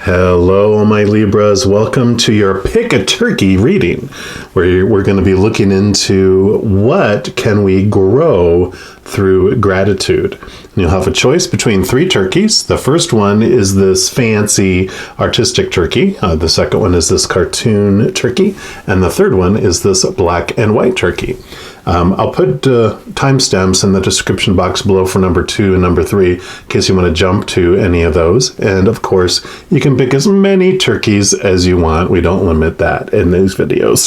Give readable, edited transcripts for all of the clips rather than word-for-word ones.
Hello, my Libras. Welcome to your Pick a Turkey reading, where we're going to be looking into what can we grow through gratitude. And you'll have a choice between 3 turkeys. The first one is this fancy artistic turkey. The second one is this cartoon turkey. And the third one is this black and white turkey. I'll put timestamps in the description box below for number 2 and number 3 in case you want to jump to any of those. And of course, you can pick as many turkeys as you want. We don't limit that in these videos.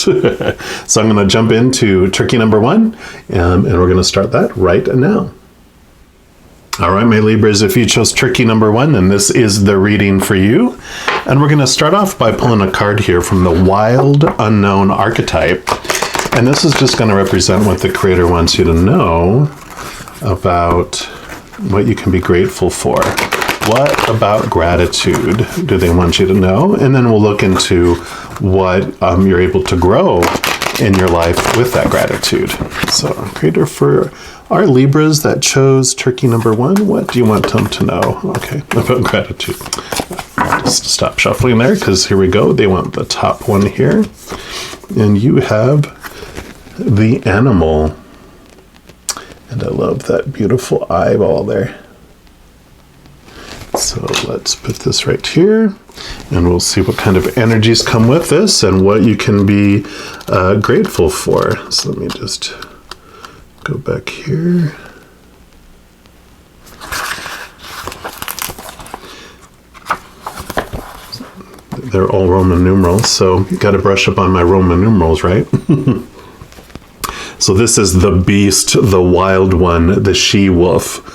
So I'm going to jump into turkey number 1, and we're going to start that right now. All right, my Libras, if you chose turkey number 1, then this is the reading for you. And we're going to start off by pulling a card here from the Wild Unknown archetype. And this is just going to represent what the Creator wants you to know about what you can be grateful for. What about gratitude do they want you to know? And then we'll look into what you're able to grow in your life with that gratitude. So, Creator, for our Libras that chose turkey number 1, what do you want them to know? Okay, about gratitude. I'll just stop shuffling there because here we go. They want the top one here. And you have the animal. And I love that beautiful eyeball there. So let's put this right here, and we'll see what kind of energies come with this and what you can be grateful for. So let me just go back here. They're all Roman numerals, so you got to brush up on my Roman numerals, right? So this is the beast, the wild one, the she-wolf.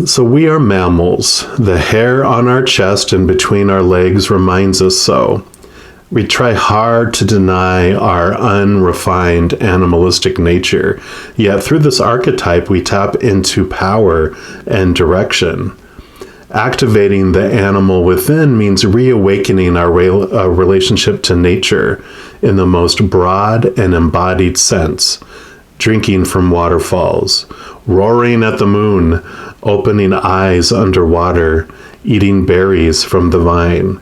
So we are mammals. The hair on our chest and between our legs reminds us so. We try hard to deny our unrefined animalistic nature, yet through this archetype we tap into power and direction. Activating the animal within means reawakening our relationship to nature in the most broad and embodied sense. Drinking from waterfalls, roaring at the moon, opening eyes underwater, eating berries from the vine.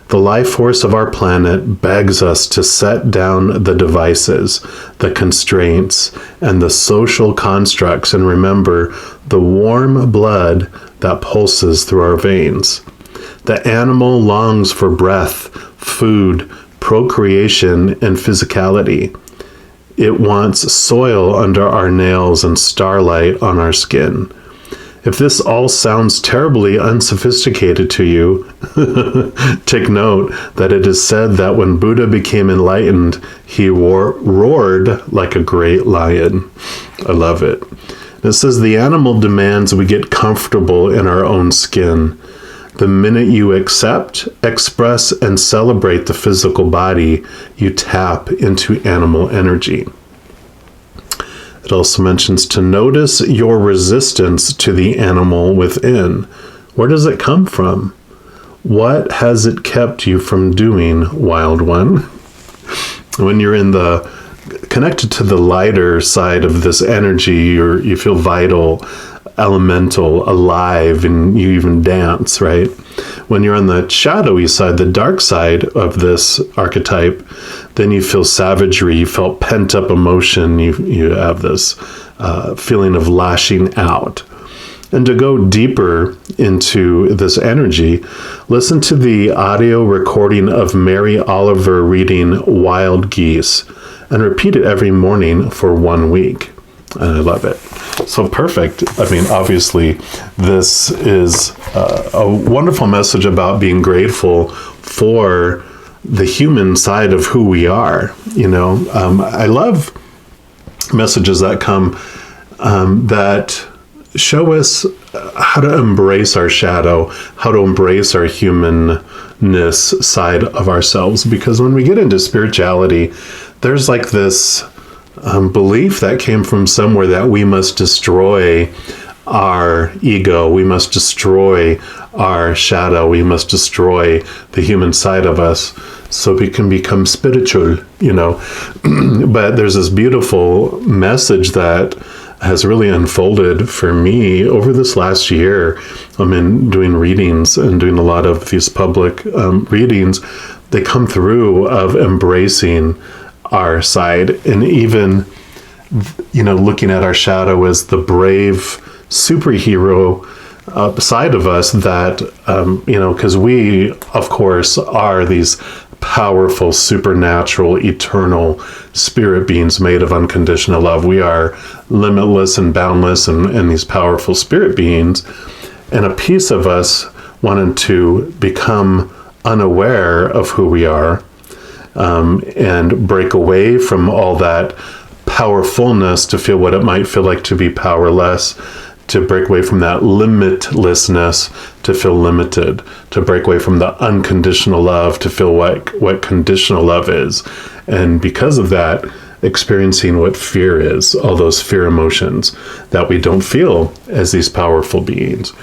The life force of our planet begs us to set down the devices, the constraints, and the social constructs and remember the warm blood that pulses through our veins. The animal longs for breath, food, procreation, and physicality. It wants soil under our nails and starlight on our skin. If this all sounds terribly unsophisticated to you, take note that it is said that when Buddha became enlightened, he roared like a great lion. I love it. It says the animal demands we get comfortable in our own skin. The minute you accept, express, and celebrate the physical body, you tap into animal energy. It also mentions to notice your resistance to the animal within. Where does it come from? What has it kept you from doing, wild one? When you're connected to the lighter side of this energy, you feel vital, elemental, alive, and you even dance, right? When you're on the shadowy side, the dark side of this archetype, then you feel savagery, you felt pent-up emotion, you have this feeling of lashing out. And to go deeper into this energy, listen to the audio recording of Mary Oliver reading Wild Geese, and repeat it every morning for 1 week. And I love it. So perfect. I mean, obviously, this is a wonderful message about being grateful for the human side of who we are. You know, I love messages that come that show us how to embrace our shadow, how to embrace our humanness side of ourselves. Because when we get into spirituality, there's like this belief that came from somewhere that we must destroy our ego, we must destroy our shadow, we must destroy the human side of us so we can become spiritual, you know. But there's this beautiful message that has really unfolded for me over this last year. I'm in doing readings and doing a lot of these public readings. They come through of embracing our side, and even, looking at our shadow as the brave superhero side of us that, because we, of course, are these powerful, supernatural, eternal spirit beings made of unconditional love. We are limitless and boundless and these powerful spirit beings. And a piece of us wanted to become unaware of who we are, and break away from all that powerfulness to feel what it might feel like to be powerless, to break away from that limitlessness to feel limited, to break away from the unconditional love to feel what conditional love is. And because of that, experiencing what fear is, all those fear emotions that we don't feel as these powerful beings.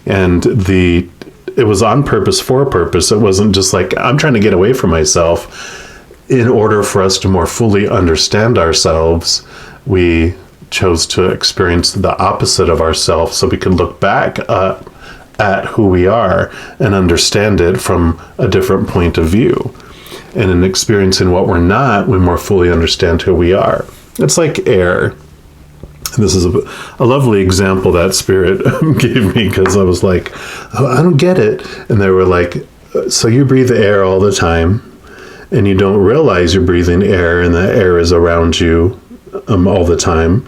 And it was on purpose, for a purpose. It wasn't just like, I'm trying to get away from myself. In order for us to more fully understand ourselves, we chose to experience the opposite of ourselves, so we could look back at who we are and understand it from a different point of view. And in experiencing what we're not, we more fully understand who we are. It's like air. This is a lovely example that Spirit gave me, because I was like, oh, I don't get it. And they were like, so you breathe air all the time, and you don't realize you're breathing air, and the air is around you all the time,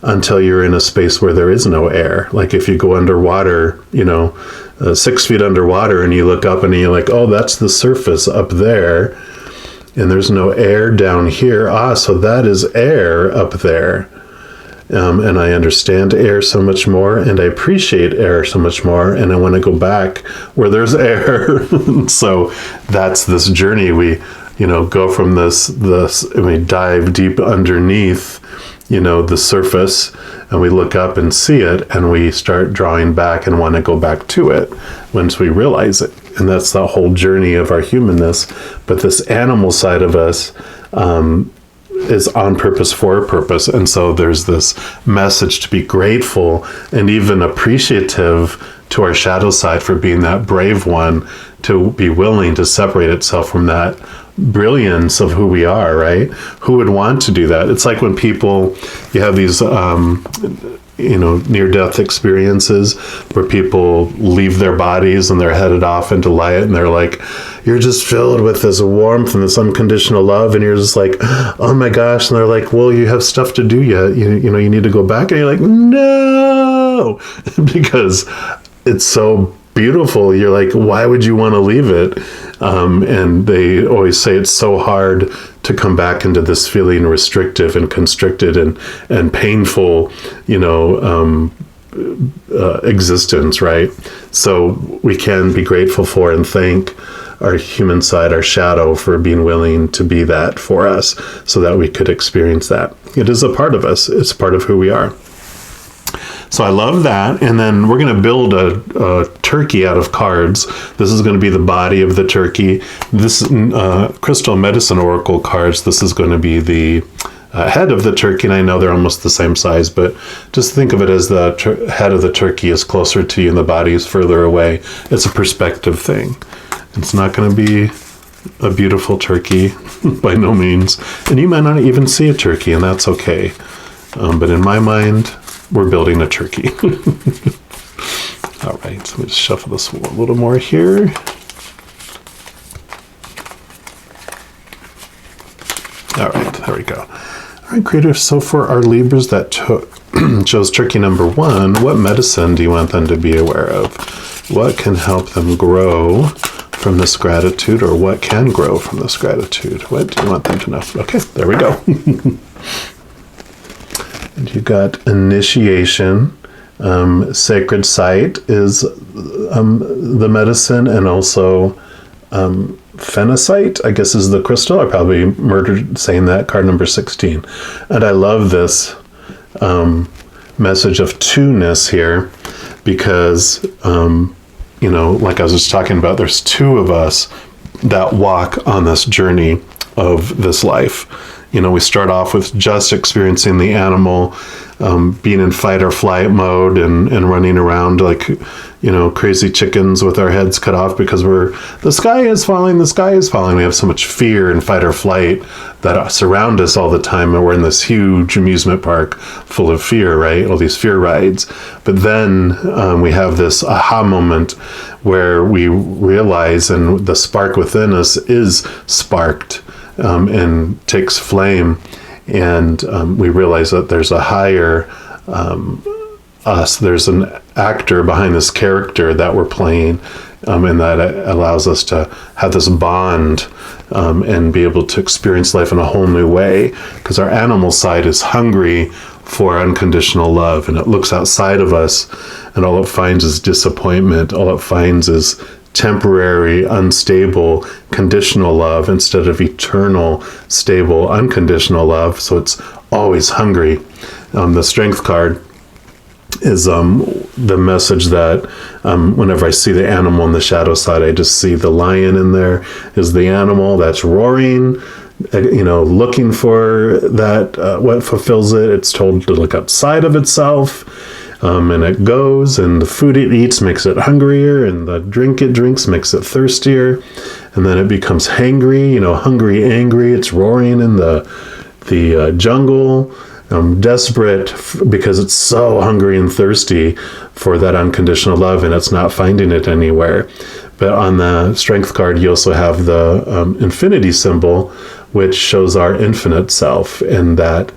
until you're in a space where there is no air. Like if you go underwater, 6 feet underwater, and you look up and you're like, oh, that's the surface up there, and there's no air down here. So that is air up there. And I understand air so much more, and I appreciate air so much more, and I want to go back where there's air. So that's this journey. We, go from this, and we dive deep underneath, the surface, and we look up and see it, and we start drawing back and want to go back to it once we realize it. And that's the whole journey of our humanness. But this animal side of us, is on purpose, for a purpose. And so there's this message to be grateful and even appreciative to our shadow side for being that brave one, to be willing to separate itself from that brilliance of who we are, right? Who would want to do that? It's like when you have these near-death experiences where people leave their bodies and they're headed off into light, and they're like, you're just filled with this warmth and this unconditional love, and you're just like, oh my gosh. And they're like, well, you have stuff to do yet. You need to go back. And you're like, no, because it's so beautiful. You're like, why would you want to leave it? And they always say it's so hard to come back into this feeling restrictive and constricted and painful, existence, right? So we can be grateful for and thank our human side, our shadow, for being willing to be that for us, so that we could experience that. It is a part of us. It's part of who we are. So I love that. And then we're going to build a turkey out of cards. This is going to be the body of the turkey. This crystal medicine oracle cards, this is going to be the head of the turkey. And I know they're almost the same size, but just think of it as the head of the turkey is closer to you and the body is further away. It's a perspective thing. It's not going to be a beautiful turkey by no means. And you might not even see a turkey, and that's okay. But in my mind, we're building a turkey. All right, so let me just shuffle this a little more here. All right, there we go. All right, creative. So for our Libras that chose turkey number 1, what medicine do you want them to be aware of? What can help them grow from this gratitude, or what can grow from this gratitude? What do you want them to know? Okay, there we go. And you got initiation. Sacred site is the medicine, and also phenacite, I guess, is the crystal. I probably murdered saying that, card number 16. And I love this message of two-ness here, because, like I was just talking about, there's two of us that walk on this journey of this life. We start off with just experiencing the animal being in fight or flight mode and running around like, crazy chickens with our heads cut off because the sky is falling. We have so much fear and fight or flight that surround us all the time. And we're in this huge amusement park full of fear, right? All these fear rides. But then we have this aha moment where we realize, and the spark within us is sparked and takes flame. And we realize that there's a higher us. There's an actor behind this character that we're playing, and that allows us to have this bond and be able to experience life in a whole new way. Because our animal side is hungry for unconditional love, and it looks outside of us, and all it finds is disappointment. All it finds is temporary, unstable, conditional love instead of eternal, stable, unconditional love. So it's always hungry. The Strength card is the message that whenever I see the animal on the shadow side, I just see the lion in there is the animal that's roaring, looking for that, what fulfills it. It's told to look outside of itself. And it goes, and the food it eats makes it hungrier, and the drink it drinks makes it thirstier, and then it becomes hangry, hungry, angry. It's roaring in the jungle, desperate because it's so hungry and thirsty for that unconditional love, and it's not finding it anywhere. But on the Strength card, you also have the infinity symbol, which shows our infinite self, and that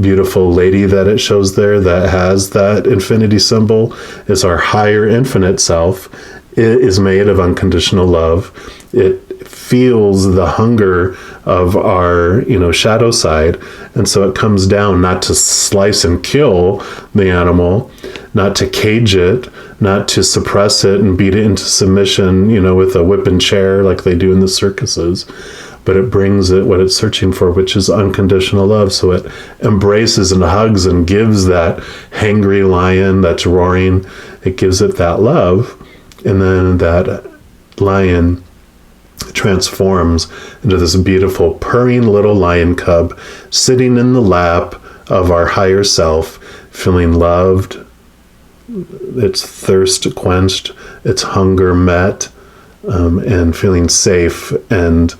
beautiful lady that it shows there that has that infinity symbol is our higher infinite self. It is made of unconditional love. It feels the hunger of our, shadow side. And so it comes down not to slice and kill the animal, not to cage it, not to suppress it and beat it into submission, with a whip and chair like they do in the circuses. But it brings it what it's searching for, which is unconditional love. So it embraces and hugs and gives that hangry lion that's roaring, it gives it that love. And then that lion transforms into this beautiful purring little lion cub sitting in the lap of our higher self, feeling loved, its thirst quenched, its hunger met, and feeling safe and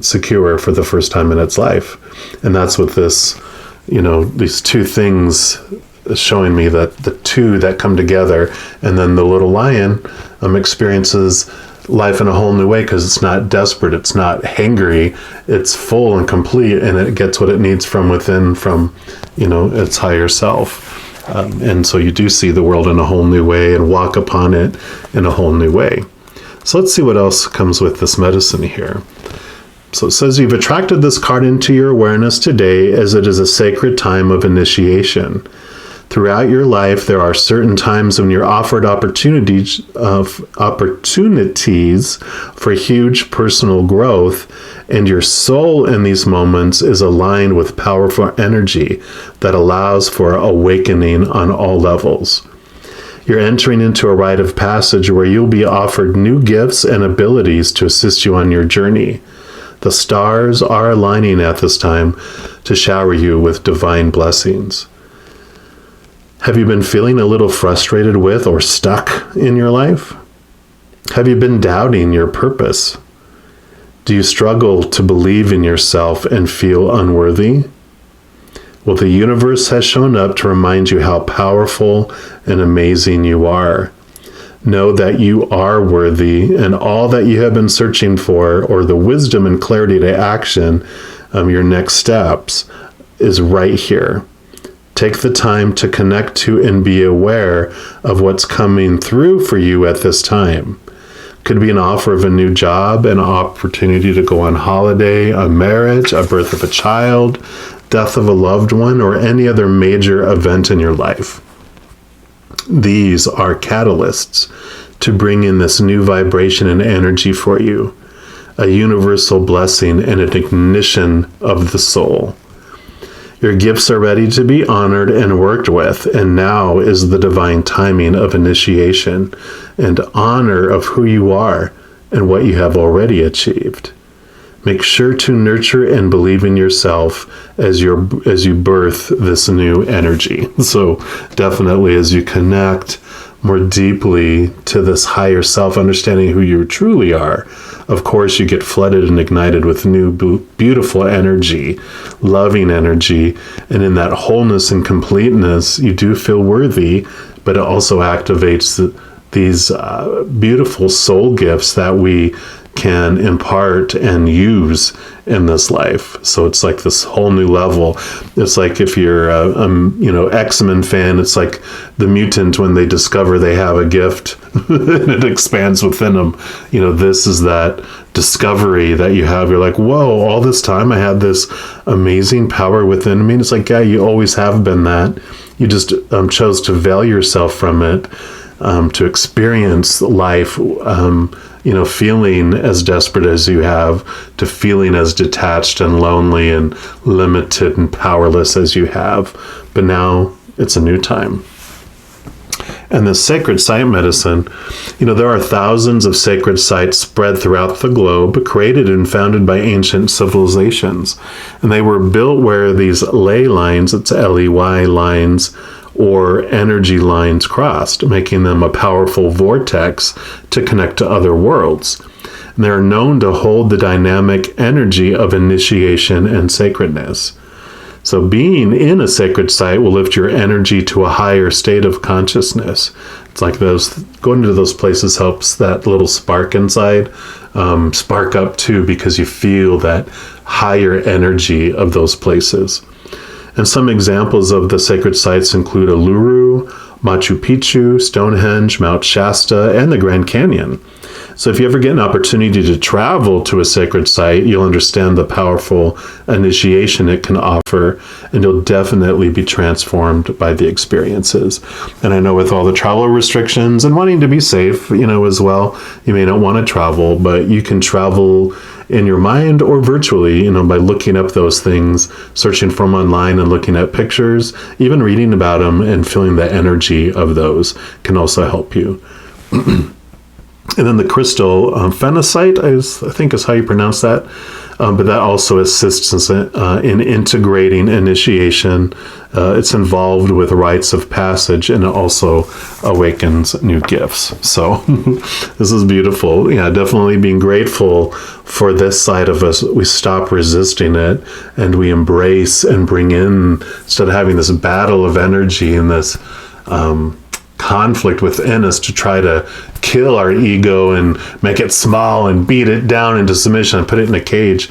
secure for the first time in its life. And that's what this, these two things is showing me, that the two that come together, and then the little lion experiences life in a whole new way because it's not desperate, it's not hangry, it's full and complete, and it gets what it needs from within, from its higher self. And so you do see the world in a whole new way and walk upon it in a whole new way. So let's see what else comes with this medicine here. So it says, you've attracted this card into your awareness today as it is a sacred time of initiation. Throughout your life, there are certain times when you're offered opportunities for huge personal growth, and your soul in these moments is aligned with powerful energy that allows for awakening on all levels. You're entering into a rite of passage where you'll be offered new gifts and abilities to assist you on your journey. The stars are aligning at this time to shower you with divine blessings. Have you been feeling a little frustrated with or stuck in your life? Have you been doubting your purpose? Do you struggle to believe in yourself and feel unworthy? Well, the universe has shown up to remind you how powerful and amazing you are. Know that you are worthy, and all that you have been searching for, or the wisdom and clarity to action, your next steps, is right here. Take the time to connect to and be aware of what's coming through for you at this time. Could be an offer of a new job, an opportunity to go on holiday, a marriage, a birth of a child, death of a loved one, or any other major event in your life. These are catalysts to bring in this new vibration and energy for you, a universal blessing and an ignition of the soul. Your gifts are ready to be honored and worked with, and now is the divine timing of initiation and honor of who you are and what you have already achieved. Make sure to nurture and believe in yourself as you birth this new energy. So definitely as you connect more deeply to this higher self, understanding who you truly are, of course you get flooded and ignited with new beautiful energy, loving energy, and in that wholeness and completeness, you do feel worthy, but it also activates these beautiful soul gifts that we can impart and use in this life. So it's like this whole new level. It's like if you're a X-Men fan, it's like the mutant when they discover they have a gift and it expands within them. This is that discovery that you have. You're like, whoa, all this time I had this amazing power within me. And it's like, yeah, you always have been that. You just chose to veil yourself from it, to experience life, feeling as desperate as you have, to feeling as detached and lonely and limited and powerless as you have. But now it's a new time. And the sacred site medicine, there are thousands of sacred sites spread throughout the globe, created and founded by ancient civilizations. And they were built where these ley lines, it's L-E-Y lines, or energy lines crossed, making them a powerful vortex to connect to other worlds. And they're known to hold the dynamic energy of initiation and sacredness. So being in a sacred site will lift your energy to a higher state of consciousness. It's like going to those places helps that little spark inside spark up too, because you feel that higher energy of those places. And some examples of the sacred sites include Uluru, Machu Picchu, Stonehenge, Mount Shasta, and the Grand Canyon. So if you ever get an opportunity to travel to a sacred site, you'll understand the powerful initiation it can offer, and you'll definitely be transformed by the experiences. And I know with all the travel restrictions and wanting to be safe, as well, you may not want to travel, but you can travel in your mind or virtually, by looking up those things, searching for them online and looking at pictures, even reading about them and feeling the energy of those can also help you. And then the crystal phenacite, I think is how you pronounce that. But that also assists in integrating initiation. It's involved with rites of passage, and it also awakens new gifts. So this is beautiful. Yeah, definitely being grateful for this side of us. We stop resisting it and we embrace and bring in, instead of having this battle of energy and this conflict within us to try to kill our ego and make it small and beat it down into submission and put it in a cage.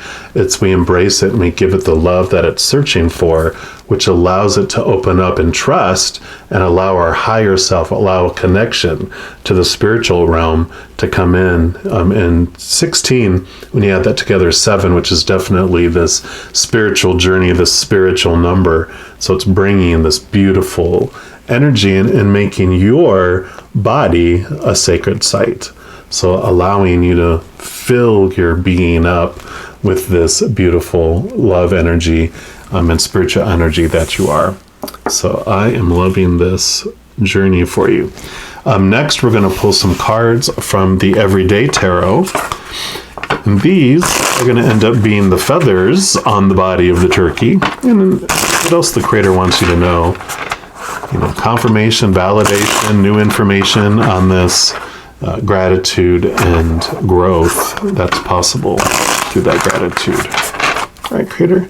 We embrace it and we give it the love that it's searching for, which allows it to open up and trust and allow our higher self, allow a connection to the spiritual realm to come in. And 16, when you add that together, 7, which is definitely this spiritual journey, this spiritual number. So it's bringing this beautiful energy and making your body a sacred site. So allowing you to fill your being up with this beautiful love energy and spiritual energy that you are. So I am loving this journey for you. Next, we're going to pull some cards from the Everyday Tarot. And these are going to end up being the feathers on the body of the turkey. And what else the Creator wants you to know. Confirmation, validation, new information on this gratitude and growth that's possible through that gratitude. All right, Creator.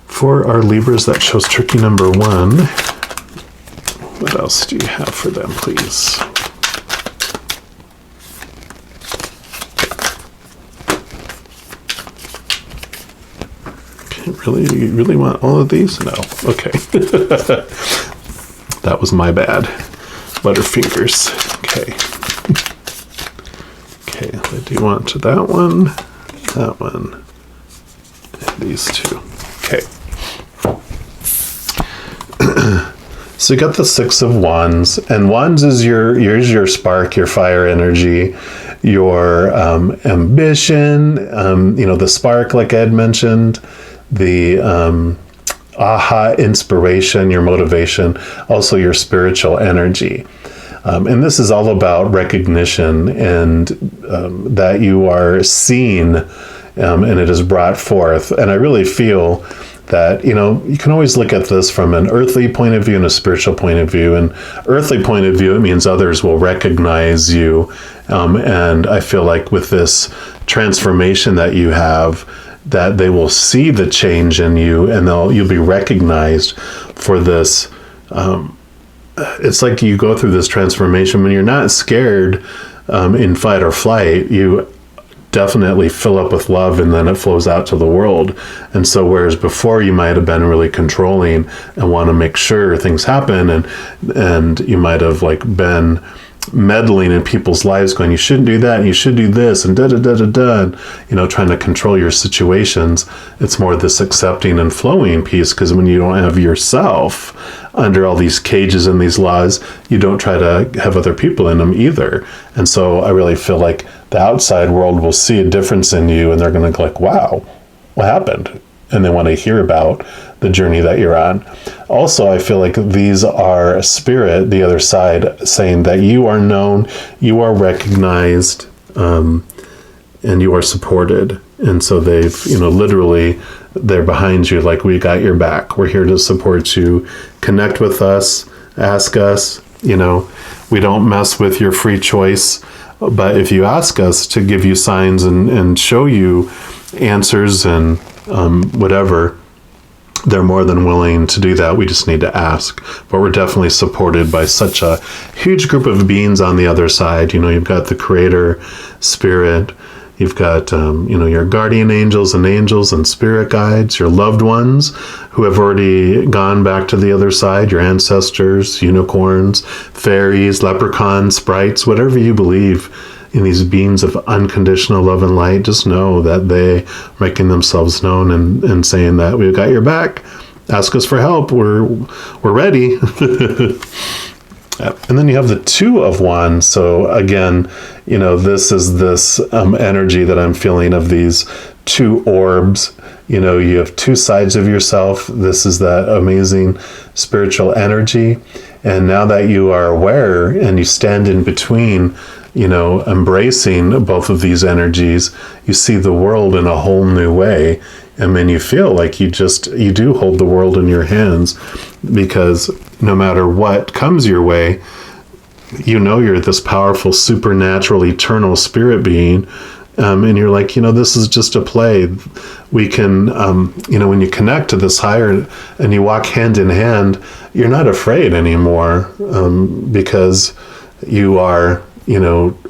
For our Libras, that shows turkey number 1. What else do you have for them, please? Okay, really? You really want all of these? No. Okay. That was my bad. Butterfingers. Okay. Okay, I do want that one, and these two. Okay. So you got the 6 of Wands, and Wands is your spark, your fire energy, your ambition, the spark, like Ed mentioned, the aha inspiration, your motivation, also your spiritual energy. And this is all about recognition and that you are seen and it is brought forth. And I really feel that, you can always look at this from an earthly point of view and a spiritual point of view. And earthly point of view, it means others will recognize you. And I feel like with this transformation that you have, that they will see the change in you, and you'll be recognized for this. It's like you go through this transformation when you're not scared in fight or flight. You definitely fill up with love, and then it flows out to the world. And so whereas before you might have been really controlling and want to make sure things happen, and you might have like been meddling in people's lives, going, you shouldn't do that, and you should do this, and and trying to control your situations. It's more this accepting and flowing piece, because when you don't have yourself under all these cages and these laws, you don't try to have other people in them either. And so I really feel like the outside world will see a difference in you, and they're going to go like, wow, what happened? And they want to hear about the journey that you're on. Also, I feel like these are spirit, the other side, saying that you are known, you are recognized, and you are supported. And so they've, literally, they're behind you, like, we got your back. We're here to support you. Connect with us, ask us. We don't mess with your free choice. But if you ask us to give you signs and show you answers and whatever, they're more than willing to do that. We just need to ask. But we're definitely supported by such a huge group of beings on the other side. You've got the Creator, Spirit. You've got, your guardian angels and spirit guides, your loved ones who have already gone back to the other side, your ancestors, unicorns, fairies, leprechauns, sprites, whatever you believe in these beings of unconditional love and light. Just know that they are making themselves known and saying that we've got your back. Ask us for help. We're ready. And then you have the Two of Wands. So again, this is this energy that I'm feeling of these two orbs. You have two sides of yourself. This is that amazing spiritual energy. And now that you are aware and you stand in between, embracing both of these energies, you see the world in a whole new way. And then you feel like you do hold the world in your hands, because no matter what comes your way, you're this powerful, supernatural, eternal spirit being. And you're like, this is just a play. We can, when you connect to this higher and you walk hand in hand, you're not afraid anymore, because you are,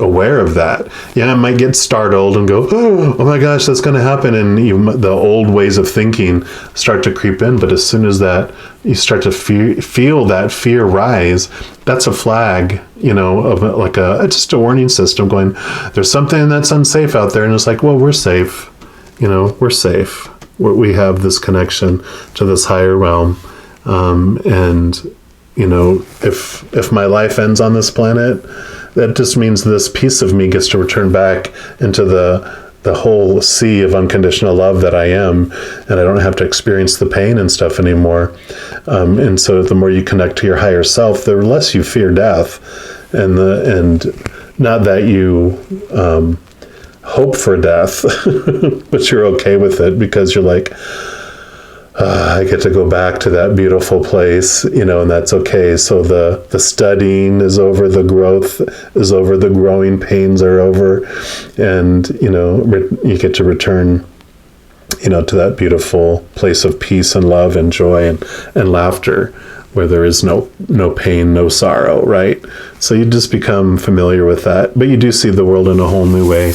aware of that. Yeah, I might get startled and go, oh my gosh, that's going to happen. And the old ways of thinking start to creep in. But as soon as that, you start to feel that fear rise, that's a flag, of like just a warning system going, there's something that's unsafe out there. And it's like, well, we're safe. We're safe. We have this connection to this higher realm. And if my life ends on this planet, that just means this piece of me gets to return back into the whole sea of unconditional love that I am, and I don't have to experience the pain and stuff anymore. And so the more you connect to your higher self, the less you fear death, and not that you hope for death, but you're okay with it, because you're like, I get to go back to that beautiful place, and that's okay. So the studying is over, the growth is over, the growing pains are over, and, you get to return, to that beautiful place of peace and love and joy and laughter, where there is no pain, no sorrow, right? So you just become familiar with that, but you do see the world in a whole new way,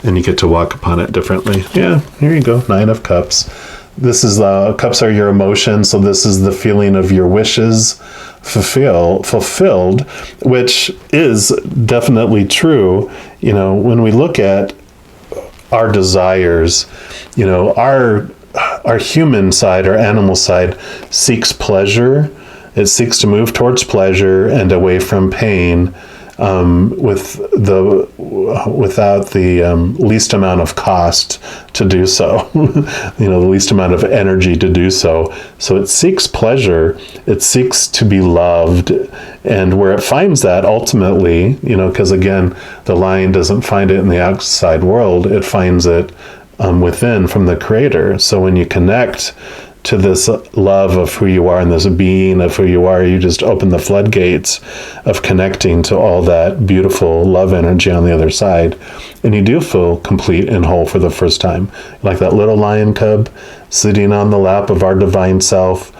and you get to walk upon it differently. Yeah, here you go, 9 of Cups. This is cups are your emotions, so this is the feeling of your wishes fulfilled, which is definitely true. When we look at our desires, our human side, our animal side seeks pleasure. It seeks to move towards pleasure and away from pain, without the least amount of cost to do so, the least amount of energy to do so. So it seeks pleasure, it seeks to be loved, and where it finds that ultimately, because again, the lion doesn't find it in the outside world, it finds it within from the Creator. So when you connect to this love of who you are and this being of who you are, you just open the floodgates of connecting to all that beautiful love energy on the other side. And you do feel complete and whole for the first time. Like that little lion cub sitting on the lap of our divine self,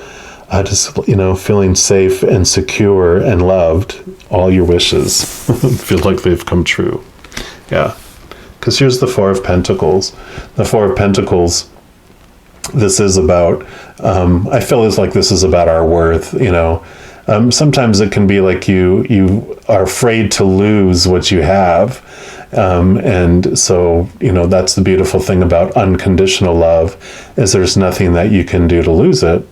just, feeling safe and secure and loved. All your wishes feel like they've come true. Yeah. Because here's the Four of Pentacles. The Four of Pentacles, this is about, I feel it's like this is about our worth, sometimes it can be like you are afraid to lose what you have. And so, that's the beautiful thing about unconditional love, is there's nothing that you can do to lose it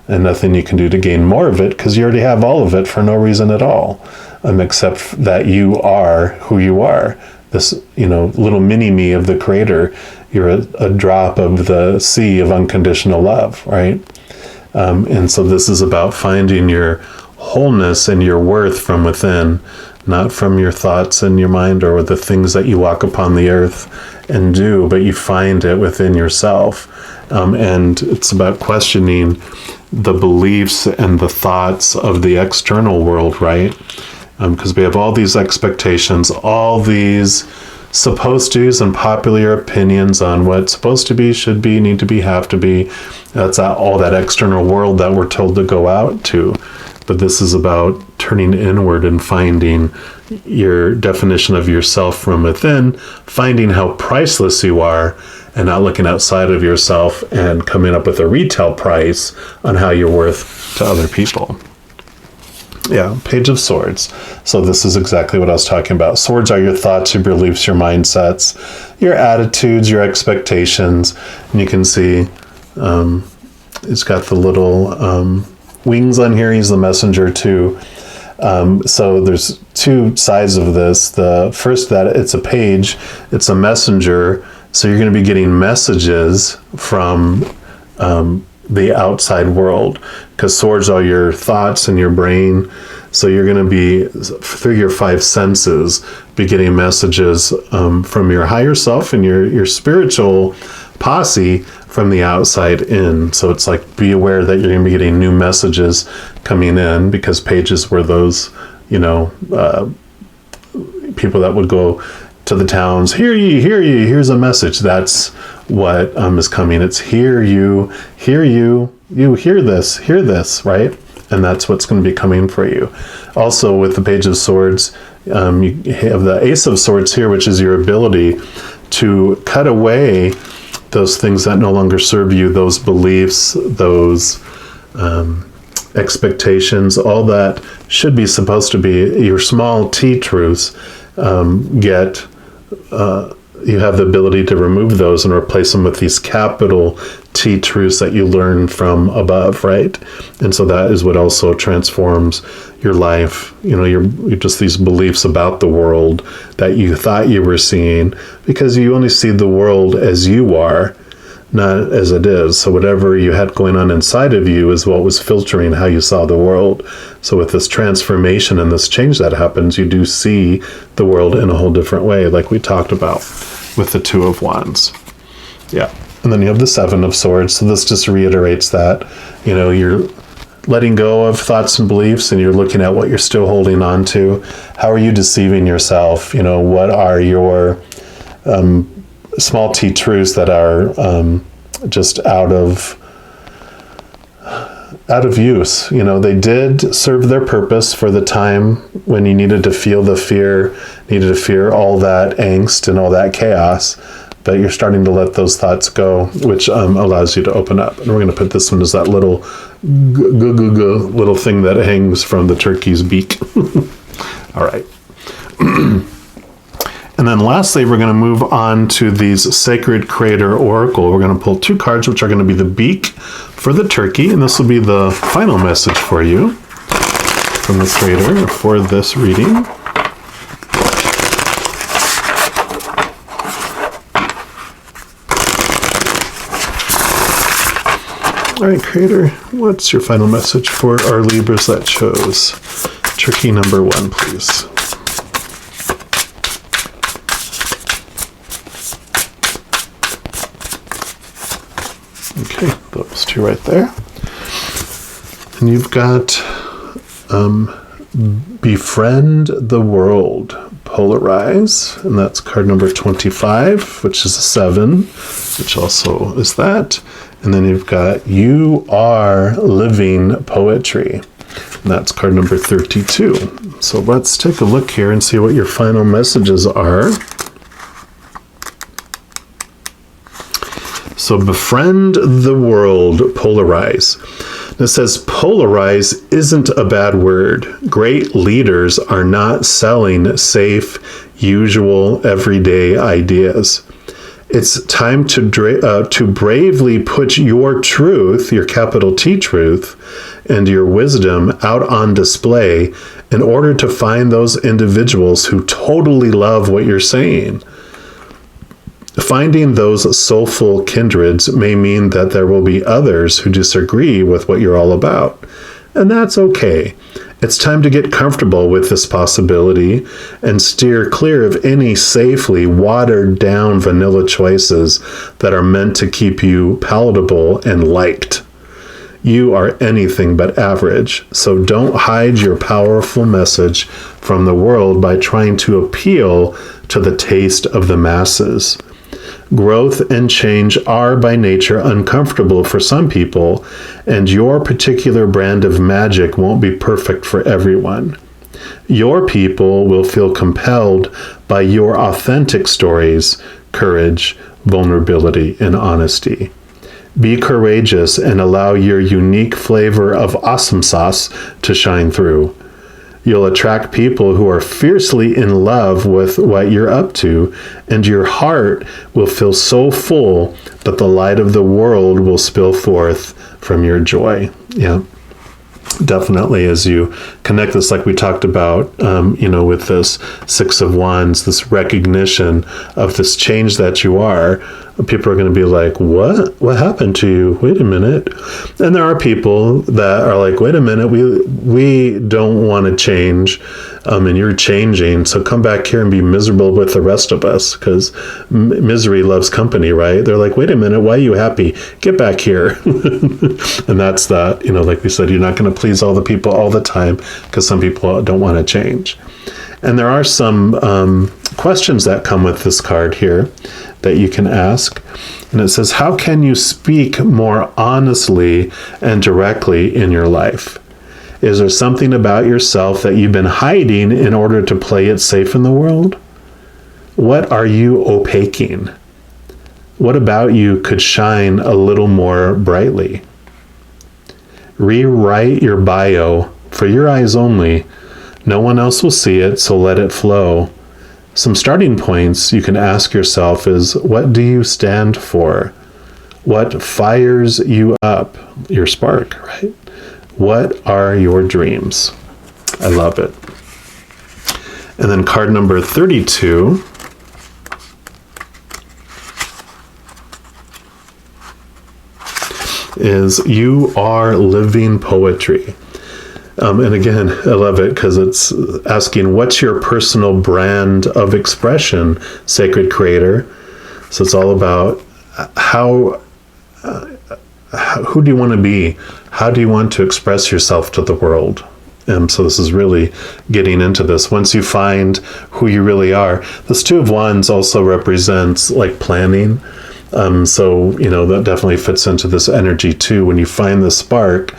and nothing you can do to gain more of it, because you already have all of it for no reason at all, except that you are who you are. This, little mini-me of the Creator. You're a drop of the sea of unconditional love, right? And so this is about finding your wholeness and your worth from within, not from your thoughts and your mind or the things that you walk upon the earth and do, but you find it within yourself. And it's about questioning the beliefs and the thoughts of the external world, right? Because we have all these expectations, all these supposed to's and popular opinions on what's supposed to be, should be, need to be, have to be. That's all that external world that we're told to go out to. But this is about turning inward and finding your definition of yourself from within, finding how priceless you are, and not looking outside of yourself and coming up with a retail price on how you're worth to other people. Yeah, Page of Swords. So this is exactly what I was talking about. Swords are your thoughts, your beliefs, your mindsets, your attitudes, your expectations. And you can see it's got the little wings on here. He's the messenger too. So there's two sides of this. The first, that it's a page, it's a messenger. So you're going to be getting messages from the outside world, because swords are your thoughts and your brain. So you're going to be, through your five senses, be getting messages from your higher self and your spiritual posse from the outside in. So it's like, be aware that you're going to be getting new messages coming in, because pages were those, people that would go to the towns, hear ye, here's a message. That's what is coming. It's hear you hear this, right? And that's what's going to be coming for you. Also, with the Page of Swords, you have the Ace of Swords here, which is your ability to cut away those things that no longer serve you, those beliefs, those expectations, all that should be supposed to be your small T truths. You have the ability to remove those and replace them with these capital T truths that you learn from above, right? And so that is what also transforms your life. You're just these beliefs about the world that you thought you were seeing, because you only see the world as you are, not as it is. So whatever you had going on inside of you is what was filtering how you saw the world. So with this transformation and this change that happens, you do see the world in a whole different way, like we talked about with the Two of Wands. Yeah. And then you have the Seven of Swords. So this just reiterates that, you're letting go of thoughts and beliefs, and you're looking at what you're still holding on to. How are you deceiving yourself? What are your small T truths that are just out of use? They did serve their purpose for the time when you needed to feel the fear, needed to fear all that angst and all that chaos, but you're starting to let those thoughts go, which allows you to open up. And we're going to put this one as that little little thing that hangs from the turkey's beak. All right. And then lastly, we're going to move on to these Sacred Creator Oracle. We're going to pull two cards, which are going to be the beak for the turkey. And this will be the final message for you from the Creator for this reading. All right, Creator, what's your final message for our Libras that chose turkey number 1, please? Okay, those two right there. And you've got Befriend the World, Polarize, and that's card number 25, which is a 7, which also is that. And then you've got You Are Living Poetry, and that's card number 32. So let's take a look here and see what your final messages are. So Befriend the World, Polarize. It says polarize isn't a bad word. Great leaders are not selling safe, usual, everyday ideas. It's time to bravely put your truth, your capital T truth, and your wisdom out on display in order to find those individuals who totally love what you're saying. Finding those soulful kindreds may mean that there will be others who disagree with what you're all about. And that's okay. It's time to get comfortable with this possibility and steer clear of any safely watered down vanilla choices that are meant to keep you palatable and liked. You are anything but average, so don't hide your powerful message from the world by trying to appeal to the taste of the masses. Growth and change are by nature uncomfortable for some people, and your particular brand of magic won't be perfect for everyone. Your people will feel compelled by your authentic stories, courage, vulnerability, and honesty. Be courageous and allow your unique flavor of awesome sauce to shine through. You'll attract people who are fiercely in love with what you're up to, and your heart will feel so full that the light of the world will spill forth from your joy. Yeah, definitely, as you connect this, like we talked about, with this Six of Wands, this recognition of this change that you are, people are going to be like, what happened to you? Wait a minute. And there are people that are like, wait a minute, we don't want to change, and you're changing, so come back here and be miserable with the rest of us, because misery loves company, right? They're like, wait a minute, why are you happy? Get back here. And that's that, like we said, you're not going to please all the people all the time, because some people don't want to change. And there are some questions that come with this card here that you can ask. And it says, how can you speak more honestly and directly in your life? Is there something about yourself that you've been hiding in order to play it safe in the world? What are you opaquing? What about you could shine a little more brightly? Rewrite your bio for your eyes only. No one else will see it, so let it flow. Some starting points you can ask yourself is, what do you stand for? What fires you up? Your spark, right? What are your dreams? I love it. And then card number 32 is You Are Living Poetry. And again, I love it because it's asking, what's your personal brand of expression, Sacred Creator? So it's all about who do you want to be? How do you want to express yourself to the world? And so this is really getting into this. Once you find who you really are, this Two of Wands also represents like planning. So, that definitely fits into this energy too. When you find the spark,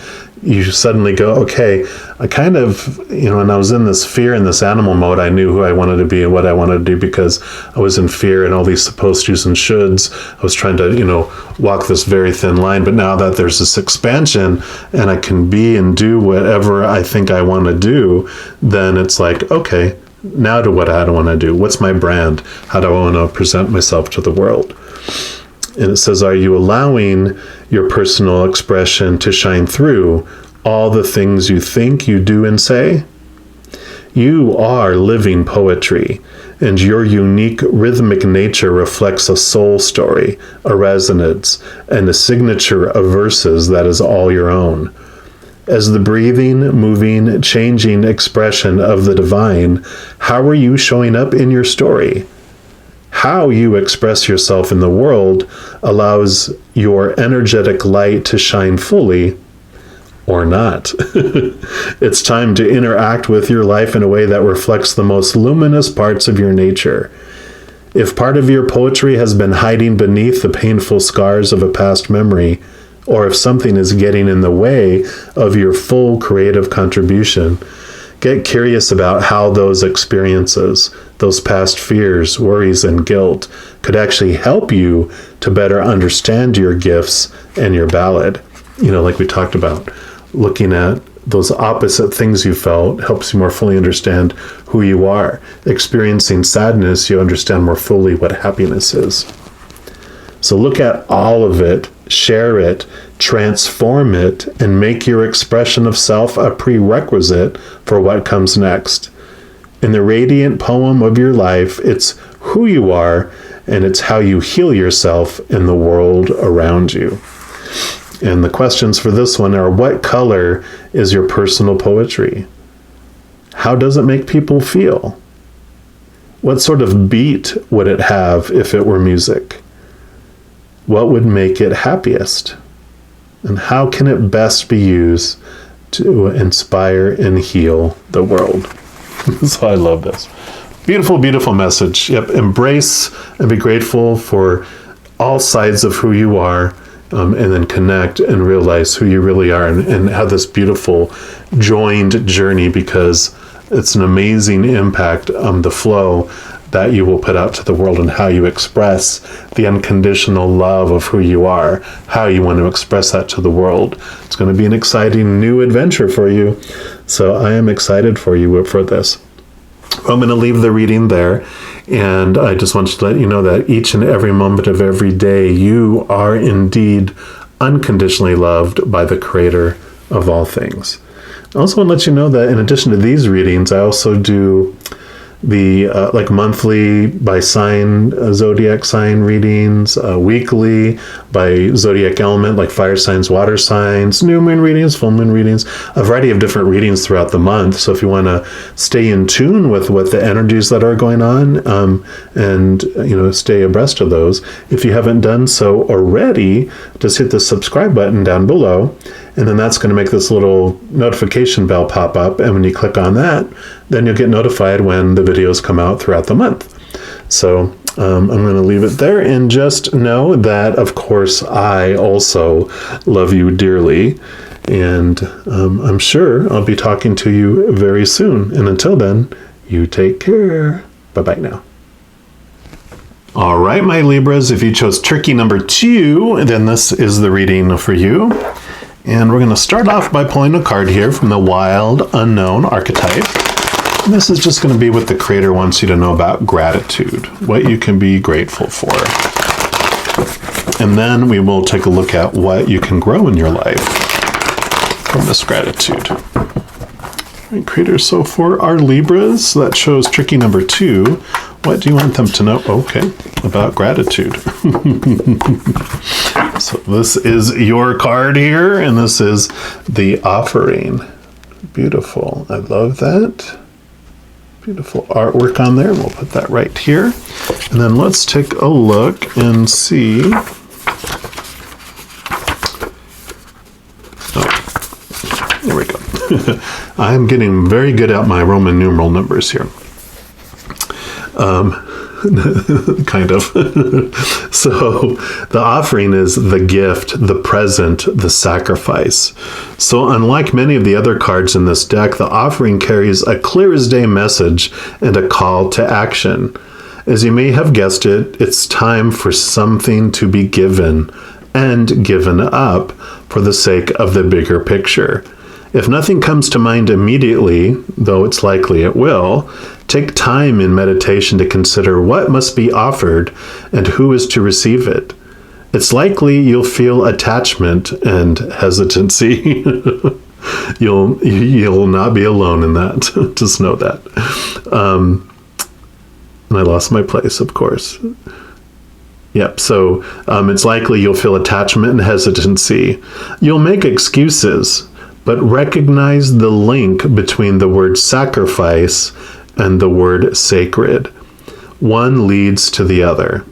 you suddenly go, okay, I kind of, and I was in this fear and this animal mode. I knew who I wanted to be and what I wanted to do because I was in fear and all these supposed to's and shoulds. I was trying to, walk this very thin line. But now that there's this expansion and I can be and do whatever I think I want to do, then it's like, okay, now to what I want to do. What's my brand? How do I want to present myself to the world? And it says, are you allowing your personal expression to shine through all the things you think, you do, and say? You are living poetry, and your unique rhythmic nature reflects a soul story, a resonance, and a signature of verses that is all your own. As the breathing, moving, changing expression of the divine, how are you showing up in your story? How you express yourself in the world allows your energetic light to shine fully or not. It's time to interact with your life in a way that reflects the most luminous parts of your nature. If part of your poetry has been hiding beneath the painful scars of a past memory, or if something is getting in the way of your full creative contribution, get curious about how those experiences, those past fears, worries, and guilt could actually help you to better understand your gifts and your ballad. Like we talked about, looking at those opposite things you felt helps you more fully understand who you are. Experiencing sadness, you understand more fully what happiness is. So look at all of it, share it, transform it, and make your expression of self a prerequisite for what comes next. In the radiant poem of your life, it's who you are, and it's how you heal yourself in the world around you. And the questions for this one are, what color is your personal poetry? How does it make people feel? What sort of beat would it have if it were music? What would make it happiest? And how can it best be used to inspire and heal the world? So I love this. Beautiful, beautiful message. Yep, embrace and be grateful for all sides of who you are. And then connect and realize who you really are, and have this beautiful joined journey, because it's an amazing impact on the flow that you will put out to the world, and how you express the unconditional love of who you are, how you want to express that to the world. It's going to be an exciting new adventure for you. So I am excited for you for this. I'm going to leave the reading there, and I just want to let you know that each and every moment of every day, you are indeed unconditionally loved by the Creator of all things. I also want to let you know that in addition to these readings, I also do the monthly by sign, zodiac sign readings, weekly by zodiac element, like fire signs, water signs, new moon readings, full moon readings, a variety of different readings throughout the month. So if you want to stay in tune with what the energies that are going on, and stay abreast of those, if you haven't done so already, just hit the subscribe button down below, and then that's going to make this little notification bell pop up. And when you click on that, then you'll get notified when the videos come out throughout the month. So I'm going to leave it there, and just know that, of course, I also love you dearly. And I'm sure I'll be talking to you very soon. And until then, you take care. Bye-bye now. All right, my Libras, if you chose turkey number 2, then this is the reading for you. And we're going to start off by pulling a card here from the Wild Unknown archetype. And this is just going to be what the Creator wants you to know about gratitude, what you can be grateful for. And then we will take a look at what you can grow in your life from this gratitude. All right, Creator, so for our Libras that chose tricky number 2, what do you want them to know? Okay, about gratitude. So this is your card here, and this is the offering. Beautiful. I love that. Beautiful artwork on there. We'll put that right here. And then let's take a look and see. Oh, there we go. I'm getting very good at my Roman numeral numbers here. Kind of. So the offering is the gift, the present, the sacrifice. So unlike many of the other cards in this deck, the offering carries a clear as day message and a call to action. As you may have guessed it, it's time for something to be given and given up for the sake of the bigger picture. If nothing comes to mind immediately, though it's likely it will, take time in meditation to consider what must be offered and who is to receive it. It's likely you'll feel attachment and hesitancy. You'll not be alone in that. Just know that. And I lost my place, of course. Yep, so it's likely you'll feel attachment and hesitancy. You'll make excuses, but recognize the link between the word sacrifice and the word sacred. One leads to the other.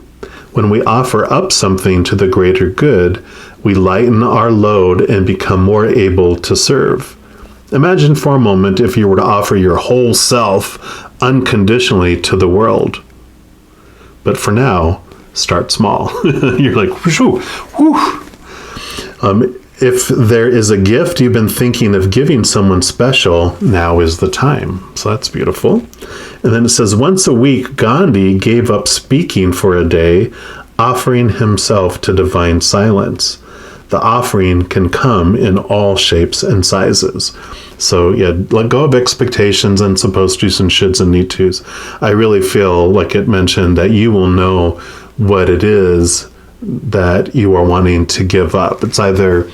When we offer up something to the greater good, we lighten our load and become more able to serve. Imagine for a moment if you were to offer your whole self unconditionally to the world. But for now, start small. You're like, whoo, whoo. If there is a gift you've been thinking of giving someone special, now is the time. So that's beautiful. And then it says, once a week, Gandhi gave up speaking for a day, offering himself to divine silence. The offering can come in all shapes and sizes. So yeah, let go of expectations and supposed to's and shoulds and need to's. I really feel like it mentioned that you will know what it is that you are wanting to give up. It's either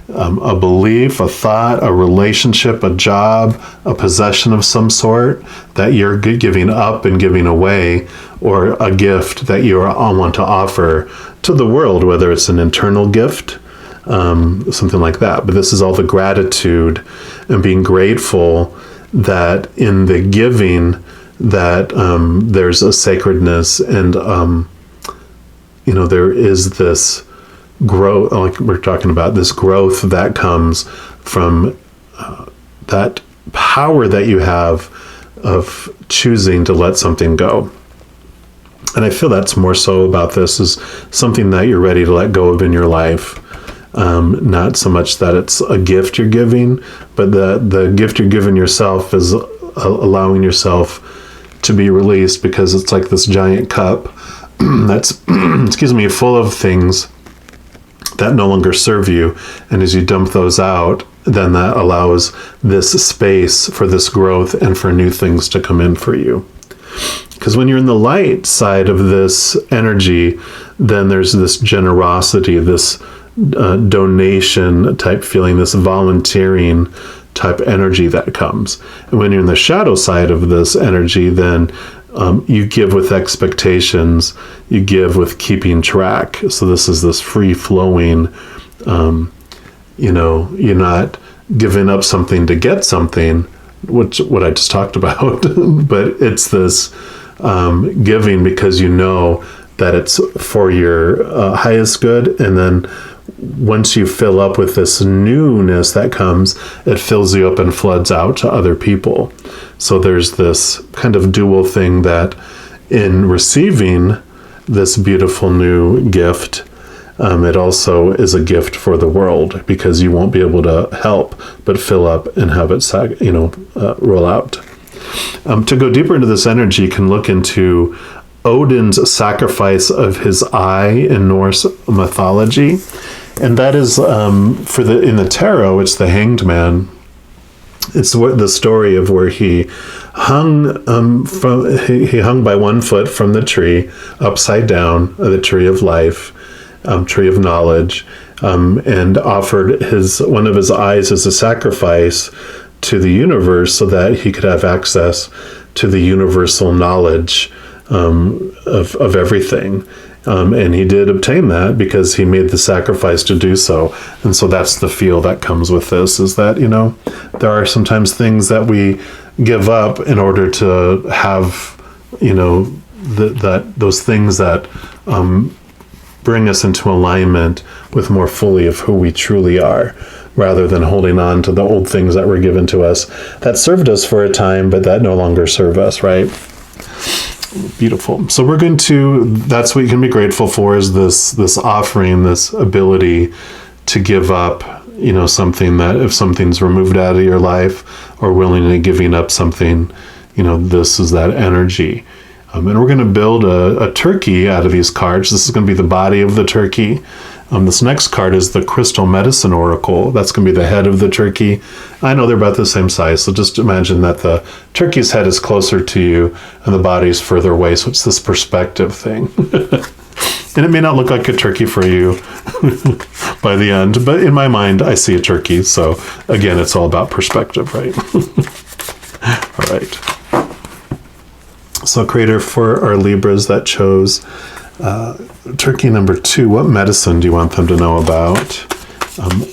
a belief, a thought, a relationship, a job, a possession of some sort that you're giving up and giving away, or a gift that you want to offer to the world, whether it's an internal gift, something like that. But this is all the gratitude and being grateful that in the giving that there's a sacredness and there is this growth, like we're talking about, this growth that comes from that power that you have of choosing to let something go. And I feel that's more so about this is something that you're ready to let go of in your life. Not so much that it's a gift you're giving, but the gift you're giving yourself is allowing yourself to be released, because it's like this giant cup that's, full of things that no longer serve you. And as you dump those out, then that allows this space for this growth and for new things to come in for you. Because when you're in the light side of this energy, then there's this generosity, this donation type feeling, this volunteering type energy that comes. And when you're in the shadow side of this energy, then you give with expectations, you give with keeping track. So this is this free flowing, you're not giving up something to get something, what I just talked about, but it's this giving because you know that it's for your highest good. And then once you fill up with this newness that comes, it fills you up and floods out to other people. So there's this kind of dual thing that in receiving this beautiful new gift, it also is a gift for the world, because you won't be able to help but fill up and have it, roll out. To go deeper into this energy, you can look into Odin's sacrifice of his eye in Norse mythology. And that is in the tarot, it's the Hanged Man. It's the story of where he hung he hung by one foot from the tree, upside down, the tree of life, tree of knowledge, and offered one of his eyes as a sacrifice to the universe so that he could have access to the universal knowledge of everything. And he did obtain that because he made the sacrifice to do so. And so that's the feel that comes with this, is that, there are sometimes things that we give up in order to have, those things that bring us into alignment with more fully of who we truly are, rather than holding on to the old things that were given to us that served us for a time, but that no longer serve us, right? Beautiful. So that's what you can be grateful for, is this offering, this ability to give up, something that if something's removed out of your life, or willingly giving up something, this is that energy. And we're going to build a turkey out of these cards. This is going to be the body of the turkey. This next card is the Crystal Medicine Oracle. That's going to be the head of the turkey. I know they're about the same size, so just imagine that the turkey's head is closer to you and the body's further away, so it's this perspective thing. And it may not look like a turkey for you by the end, but in my mind, I see a turkey. So again, it's all about perspective, right? All right. So Creator, for our Libras that chose turkey number 2, what medicine do you want them to know about,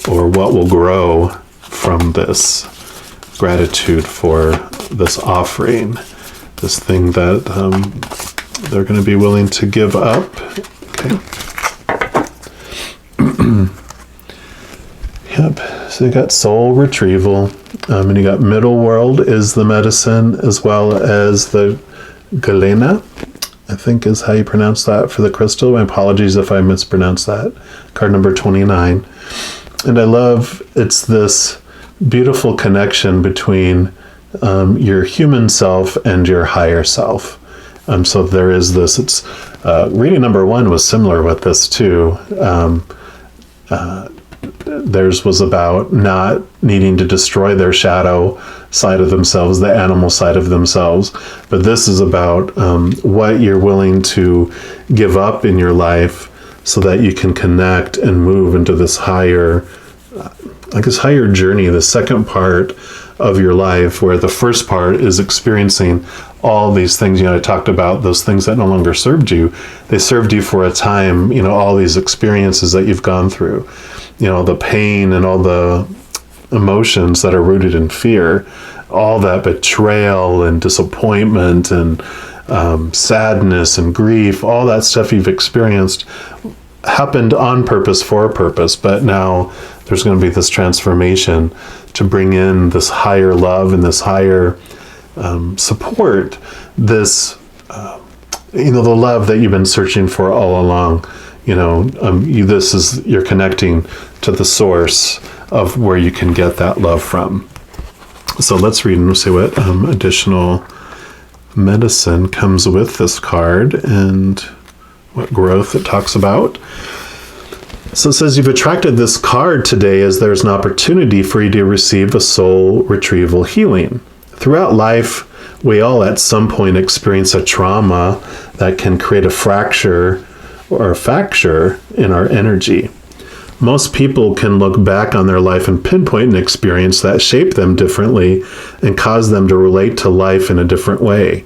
or what will grow from this gratitude for this offering, this thing that they're going to be willing to give up? Okay. Yep. So you got soul retrieval, and you got middle world is the medicine, as well as the galena, I think is how you pronounce that for the crystal. My apologies if I mispronounced that. Card number 29. And I love, it's this beautiful connection between your human self and your higher self. So there is this, it's reading number 1 was similar with this too. Theirs was about not needing to destroy their shadow side of themselves, the animal side of themselves. But this is about what you're willing to give up in your life so that you can connect and move into this higher, higher journey, the second part of your life, where the first part is experiencing all these things. I talked about those things that no longer served you. They served you for a time, all these experiences that you've gone through, the pain and all the emotions that are rooted in fear, all that betrayal and disappointment and sadness and grief, all that stuff you've experienced happened on purpose for a purpose. But now there's going to be this transformation to bring in this higher love and this higher support, this the love that you've been searching for all along. You're connecting to the source of where you can get that love from. So let's read and see what additional medicine comes with this card and what growth it talks about. So it says, you've attracted this card today as there's an opportunity for you to receive a soul retrieval healing. Throughout life, we all at some point experience a trauma that can create a fracture or a fracture in our energy. Most people can look back on their life and pinpoint an experience that shaped them differently and caused them to relate to life in a different way.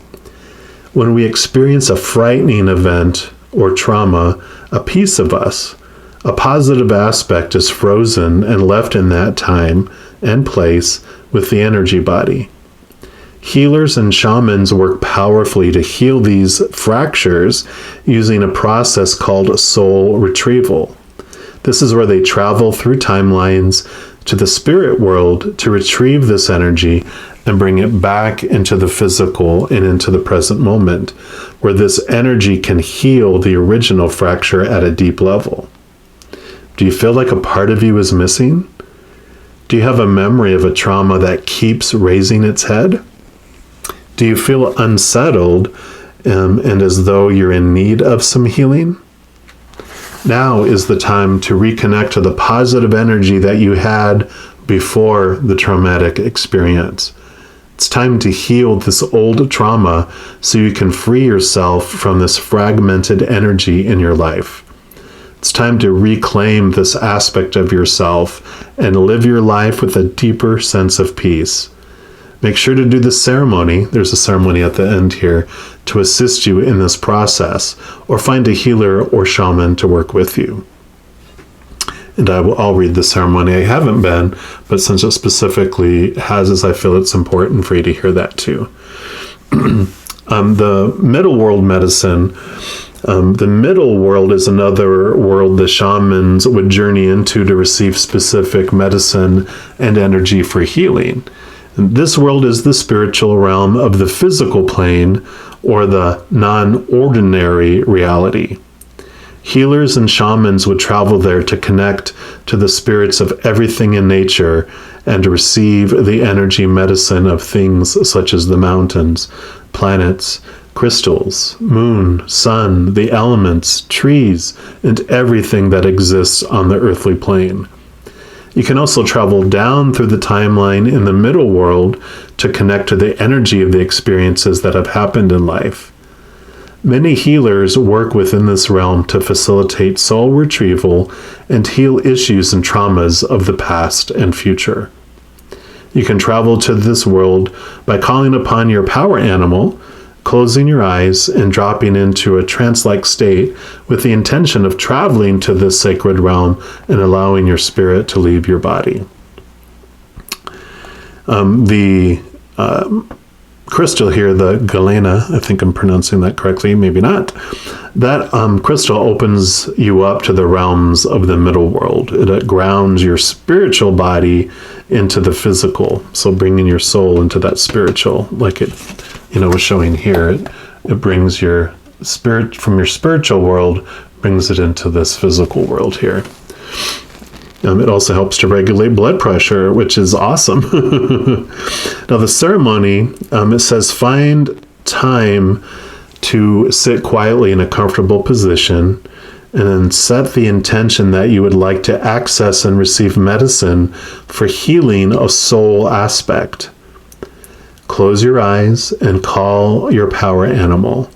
When we experience a frightening event or trauma, a piece of us, a positive aspect, is frozen and left in that time and place with the energy body. Healers and shamans work powerfully to heal these fractures using a process called soul retrieval. This is where they travel through timelines to the spirit world to retrieve this energy and bring it back into the physical and into the present moment, where this energy can heal the original fracture at a deep level. Do you feel like a part of you is missing? Do you have a memory of a trauma that keeps raising its head? Do you feel unsettled and as though you're in need of some healing? Now is the time to reconnect to the positive energy that you had before the traumatic experience. It's time to heal this old trauma so you can free yourself from this fragmented energy in your life. It's time to reclaim this aspect of yourself and live your life with a deeper sense of peace. Make sure to do the ceremony. There's a ceremony at the end here to assist you in this process, or find a healer or shaman to work with you. And I'll read the ceremony. I haven't been, but since it specifically has as I feel it's important for you to hear that too. The middle world medicine. The middle world is another world the shamans would journey into to receive specific medicine and energy for healing. This world is the spiritual realm of the physical plane, or the non-ordinary reality. Healers and shamans would travel there to connect to the spirits of everything in nature and to receive the energy medicine of things such as the mountains, planets, crystals, moon, sun, the elements, trees, and everything that exists on the earthly plane. You can also travel down through the timeline in the middle world to connect to the energy of the experiences that have happened in life. Many healers work within this realm to facilitate soul retrieval and heal issues and traumas of the past and future. You can travel to this world by calling upon your power animal, closing your eyes and dropping into a trance-like state with the intention of traveling to this sacred realm and allowing your spirit to leave your body. The crystal here, the galena, I think I'm pronouncing that correctly, maybe not. That crystal opens you up to the realms of the middle world. It grounds your spiritual body into the physical. So bringing your soul into that spiritual, like it, was showing here. It brings your spirit from your spiritual world, brings it into this physical world here. It also helps to regulate blood pressure, which is awesome. Now, the ceremony, it says, find time to sit quietly in a comfortable position, and then set the intention that you would like to access and receive medicine for healing a soul aspect. Close your eyes and call your power animal,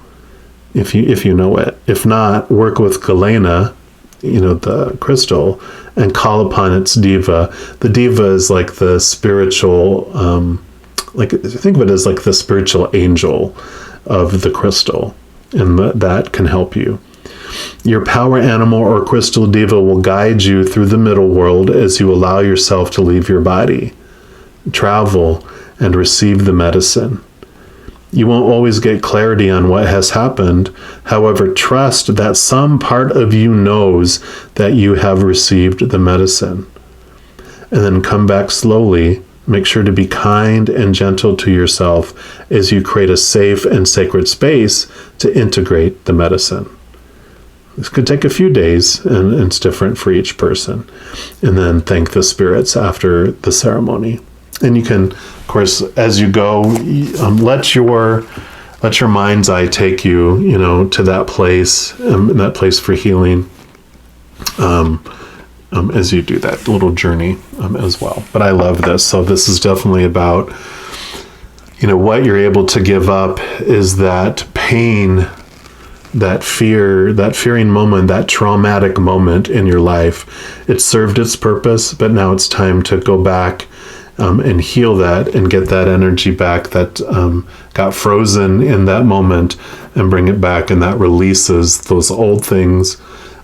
if you know it. If not, work with galena, the crystal, and call upon its diva. The diva is like the spiritual, think of it as like the spiritual angel of the crystal, and that can help you. Your power animal or crystal diva will guide you through the middle world as you allow yourself to leave your body, travel, and receive the medicine. You won't always get clarity on what has happened. However, trust that some part of you knows that you have received the medicine. And then come back slowly. Make sure to be kind and gentle to yourself as you create a safe and sacred space to integrate the medicine. This could take a few days, and it's different for each person. And then thank the spirits after the ceremony. And you can, of course, as you go, let your mind's eye take you, to that place for healing, as you do that little journey as well. But I love this. So this is definitely about, what you're able to give up is that pain, that fear, that fearing moment, that traumatic moment in your life. It served its purpose, but now it's time to go back and heal that and get that energy back that got frozen in that moment, and bring it back. And that releases those old things,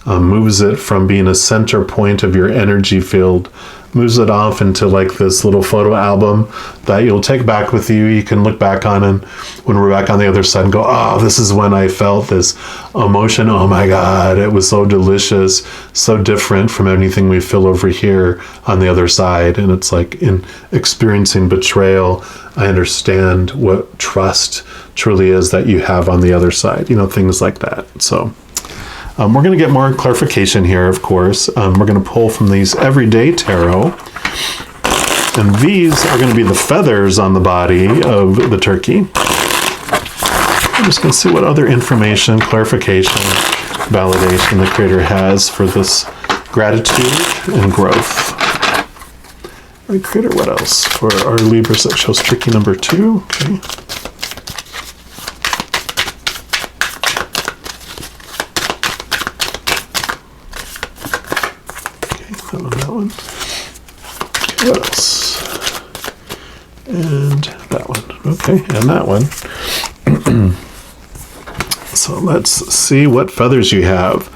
moves it from being a center point of your energy field, moves it off into like this little photo album that you'll take back with you. You can look back on, and when we're back on the other side, and go, oh, this is when I felt this emotion. Oh my God, it was so delicious, so different from anything we feel over here on the other side. And it's like in experiencing betrayal, I understand what trust truly is that you have on the other side, things like that. So we're going to get more clarification here, of course. We're going to pull from these Everyday Tarot. And these are going to be the feathers on the body of the turkey. I'm just going to see what other information, clarification, validation the Creator has for this gratitude and growth. All right, Creator, what else? For our Libras, that shows tricky number 2. Okay. That one. Okay, what else? And that one. Okay, and that one. So let's see what feathers you have.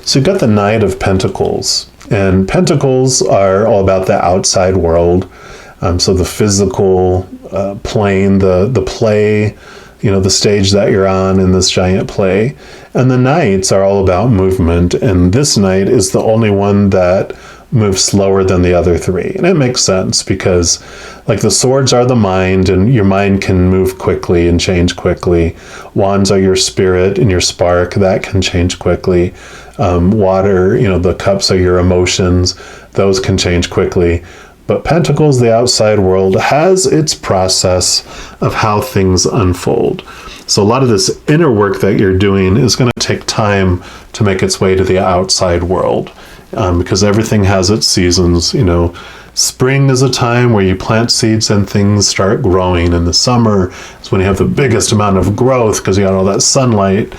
So you've got the Knight of Pentacles. And Pentacles are all about the outside world. So the physical plane, the play, the stage that you're on in this giant play. And the Knights are all about movement. And this Knight is the only one that moves slower than the other 3. And it makes sense because like the swords are the mind, and your mind can move quickly and change quickly. Wands are your spirit and your spark that can change quickly. Water, the cups are your emotions. Those can change quickly. But Pentacles, the outside world, has its process of how things unfold. So a lot of this inner work that you're doing is going to take time to make its way to the outside world. Because everything has its seasons. Spring is a time where you plant seeds and things start growing. And the summer is when you have the biggest amount of growth because you got all that sunlight.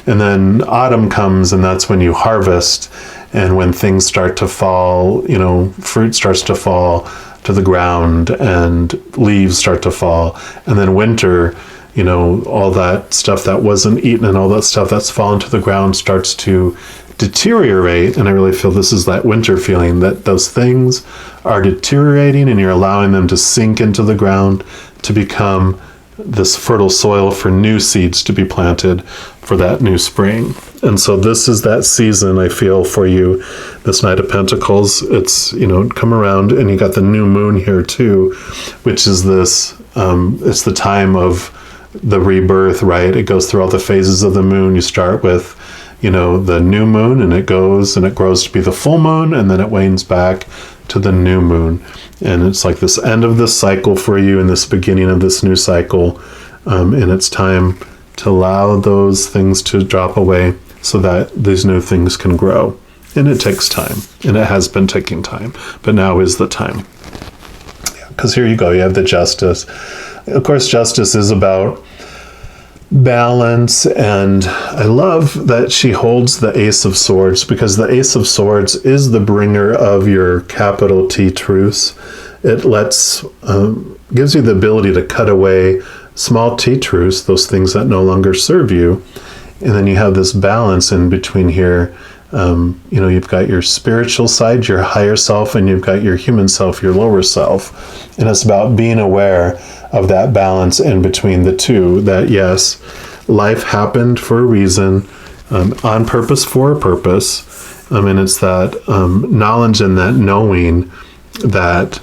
And then autumn comes, and that's when you harvest. And when things start to fall, fruit starts to fall to the ground and leaves start to fall. And then winter, all that stuff that wasn't eaten and all that stuff that's fallen to the ground starts to deteriorate. And I really feel this is that winter feeling, that those things are deteriorating and you're allowing them to sink into the ground to become this fertile soil for new seeds to be planted for that new spring. And so this is that season, I feel, for you, this Knight of Pentacles. It's, come around, and you got the new moon here too, which is this, it's the time of the rebirth, right? It goes through all the phases of the moon. You start with, the new moon, and it goes and it grows to be the full moon, and then it wanes back to the new moon. And it's like this end of this cycle for you and this beginning of this new cycle. And it's time to allow those things to drop away so that these new things can grow. And it takes time, and it has been taking time, but now is the time. Because here you go, you have the Justice. Of course, Justice is about balance, and I love that she holds the Ace of Swords, because the Ace of Swords is the bringer of your capital T truths. It gives you the ability to cut away small T truths, those things that no longer serve you. And then you have this balance in between here. You've got your spiritual side, your higher self, and you've got your human self, your lower self. And it's about being aware of that balance in between the two, that yes, life happened for a reason, on purpose for a purpose. And it's that knowledge and that knowing that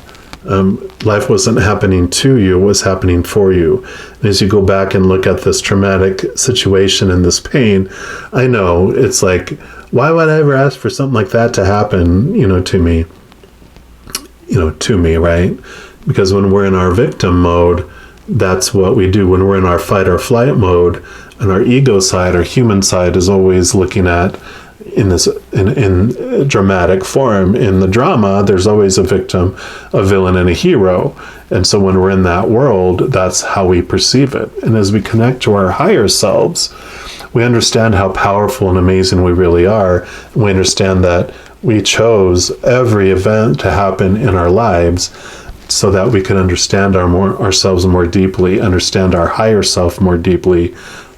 life wasn't happening to you, it was happening for you. And as you go back and look at this traumatic situation and this pain, I know it's like, why would I ever ask for something like that to happen, to me, right? Because when we're in our victim mode, that's what we do. When we're in our fight or flight mode, and our ego side, our human side, is always looking at, in dramatic form, in the drama, there's always a victim, a villain, and a hero. And so when we're in that world, that's how we perceive it. And as we connect to our higher selves, we understand how powerful and amazing we really are. And we understand that we chose every event to happen in our lives so that we can understand ourselves more deeply, understand our higher self more deeply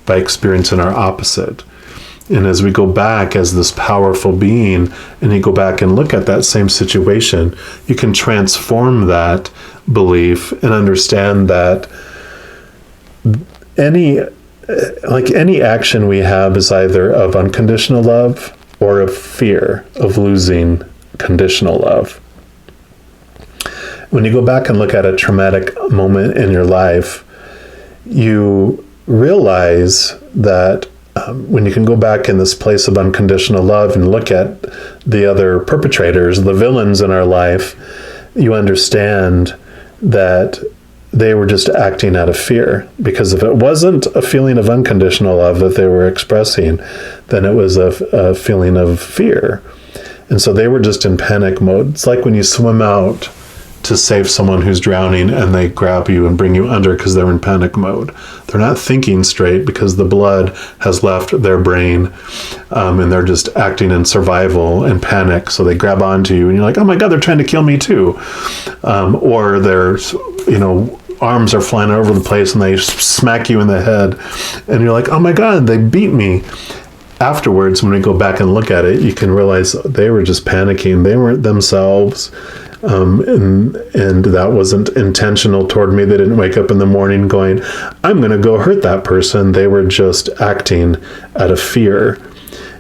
by experiencing our opposite. And as we go back as this powerful being, and you go back and look at that same situation, you can transform that belief and understand that any action we have is either of unconditional love or of fear of losing conditional love. When you go back and look at a traumatic moment in your life, you realize that when you can go back in this place of unconditional love and look at the other perpetrators, the villains in our life, you understand that they were just acting out of fear. Because if it wasn't a feeling of unconditional love that they were expressing, then it was a feeling of fear. And so they were just in panic mode. It's like when you swim out to save someone who's drowning and they grab you and bring you under because they're in panic mode. They're not thinking straight because the blood has left their brain, and they're just acting in survival and panic. So they grab onto you and you're like, oh my God, they're trying to kill me too. Or their arms are flying all over the place and they smack you in the head and you're like, oh my God, they beat me. Afterwards, when we go back and look at it, you can realize they were just panicking. They weren't themselves. And that wasn't intentional toward me. They didn't wake up in the morning going, I'm going to go hurt that person. They were just acting out of fear.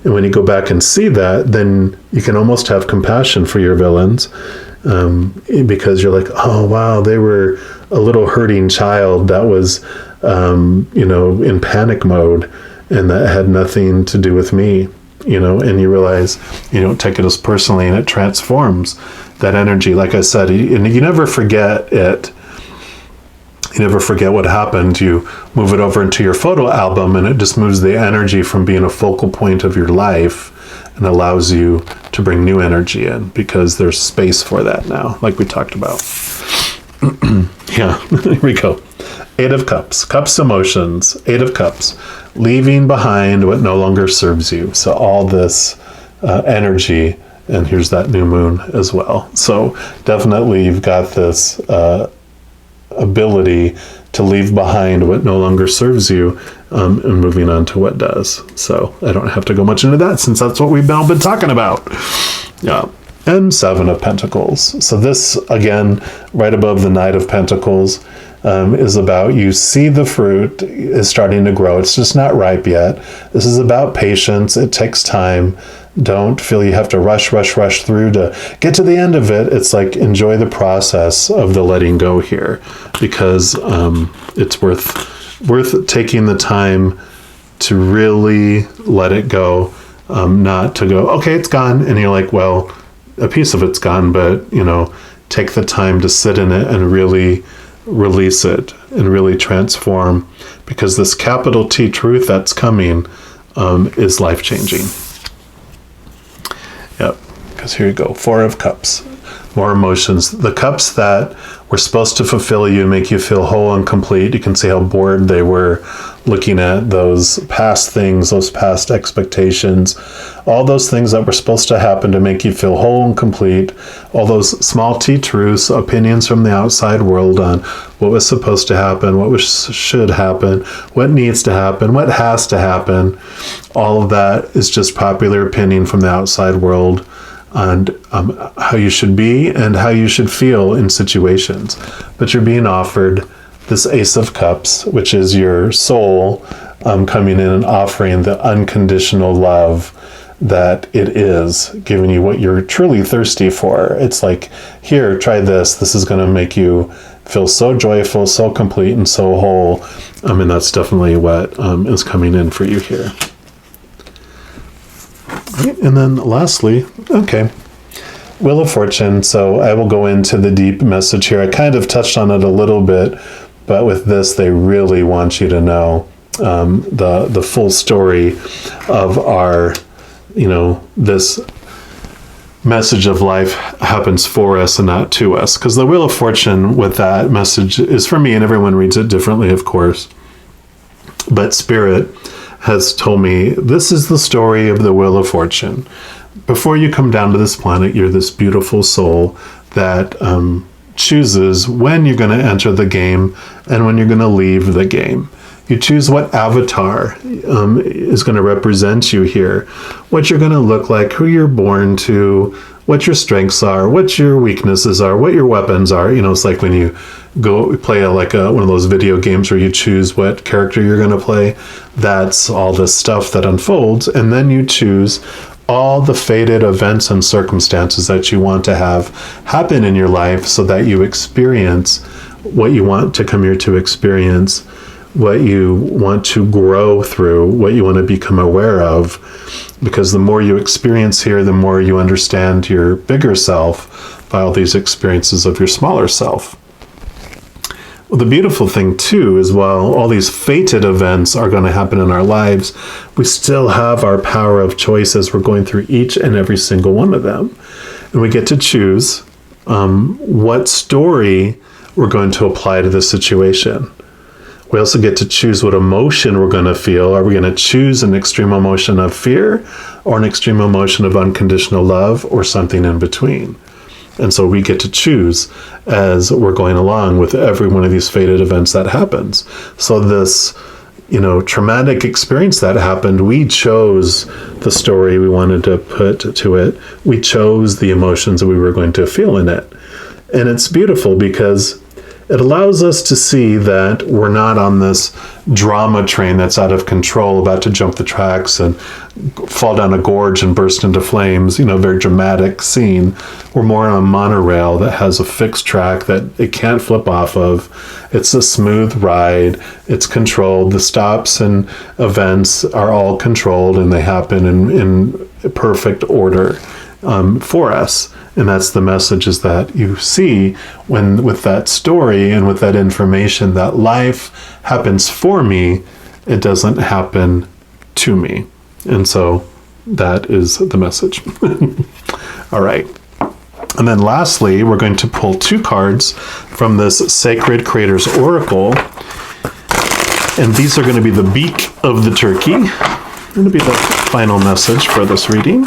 And when you go back and see that, then you can almost have compassion for your villains, because you're like, oh, wow, they were a little hurting child that was, in panic mode, and that had nothing to do with me. And you realize you don't take it as personally, and it transforms that energy. Like I said, and you never forget it. You never forget what happened. You move it over into your photo album, and it just moves the energy from being a focal point of your life and allows you to bring new energy in, because there's space for that now, like we talked about. Yeah, here we go. 8 of Cups, Cups emotions, 8 of Cups, leaving behind what no longer serves you. So all this energy, and here's that new moon as well. So definitely you've got this ability to leave behind what no longer serves you, and moving on to what does. So I don't have to go much into that, since that's what we've now been talking about. Yeah. And 7 of Pentacles. So this, again, right above the Knight of Pentacles, is about you see the fruit is starting to grow. It's just not ripe yet. This is about patience. It takes time. Don't feel you have to rush through to get to the end of it. It's like enjoy the process of the letting go here, because it's worth taking the time to really let it go, not to go, okay, it's gone. And you're like, well, a piece of it's gone, but take the time to sit in it and really release it and really transform, because this capital T truth that's coming is life-changing. Yep, because here you go, 4 of Cups, more emotions. The cups that were supposed to fulfill you, make you feel whole and complete. You can see how bored they were looking at those past things, those past expectations, all those things that were supposed to happen to make you feel whole and complete, all those small T truths, opinions from the outside world on what was supposed to happen, should happen, what needs to happen, what has to happen. All of that is just popular opinion from the outside world on how you should be and how you should feel in situations. But you're being offered this Ace of Cups, which is your soul coming in and offering the unconditional love that it is, giving you what you're truly thirsty for. It's like, here, try this. This is going to make you feel so joyful, so complete, and so whole. And that's definitely what is coming in for you here. Right, and then lastly, okay, Wheel of Fortune. So I will go into the deep message here. I kind of touched on it a little bit, but with this, they really want you to know the full story of our, this message of life happens for us and not to us. Because the Wheel of Fortune with that message is for me, and everyone reads it differently, of course. But Spirit has told me, this is the story of the Wheel of Fortune. Before you come down to this planet, you're this beautiful soul that chooses when you're going to enter the game and when you're going to leave the game. You choose what avatar is going to represent you here, what you're going to look like, who you're born to, what your strengths are, what your weaknesses are, what your weapons are. It's like when you go play one of those video games where you choose what character you're going to play. That's all the stuff that unfolds. And then you choose all the fated events and circumstances that you want to have happen in your life so that you experience what you want to come here to experience, what you want to grow through, what you want to become aware of. Because the more you experience here, the more you understand your bigger self by all these experiences of your smaller self. Well, the beautiful thing, too, is while all these fated events are going to happen in our lives, we still have our power of choice as we're going through each and every single one of them. And we get to choose what story we're going to apply to the situation. We also get to choose what emotion we're going to feel. Are we going to choose an extreme emotion of fear or an extreme emotion of unconditional love or something in between? And so we get to choose as we're going along with every one of these fated events that happens. So this, traumatic experience that happened, we chose the story we wanted to put to it. We chose the emotions that we were going to feel in it. And it's beautiful because it allows us to see that we're not on this drama train that's out of control, about to jump the tracks and fall down a gorge and burst into flames, very dramatic scene. We're more on a monorail that has a fixed track that it can't flip off of. It's a smooth ride. It's controlled. The stops and events are all controlled and they happen in perfect order for us. And that's the message, is that you see when with that story and with that information that life happens for me, it doesn't happen to me. And so that is the message. All right. And then lastly, we're going to pull 2 cards from this Sacred Creator's Oracle. And these are going to be the beak of the turkey. Going to be the final message for this reading.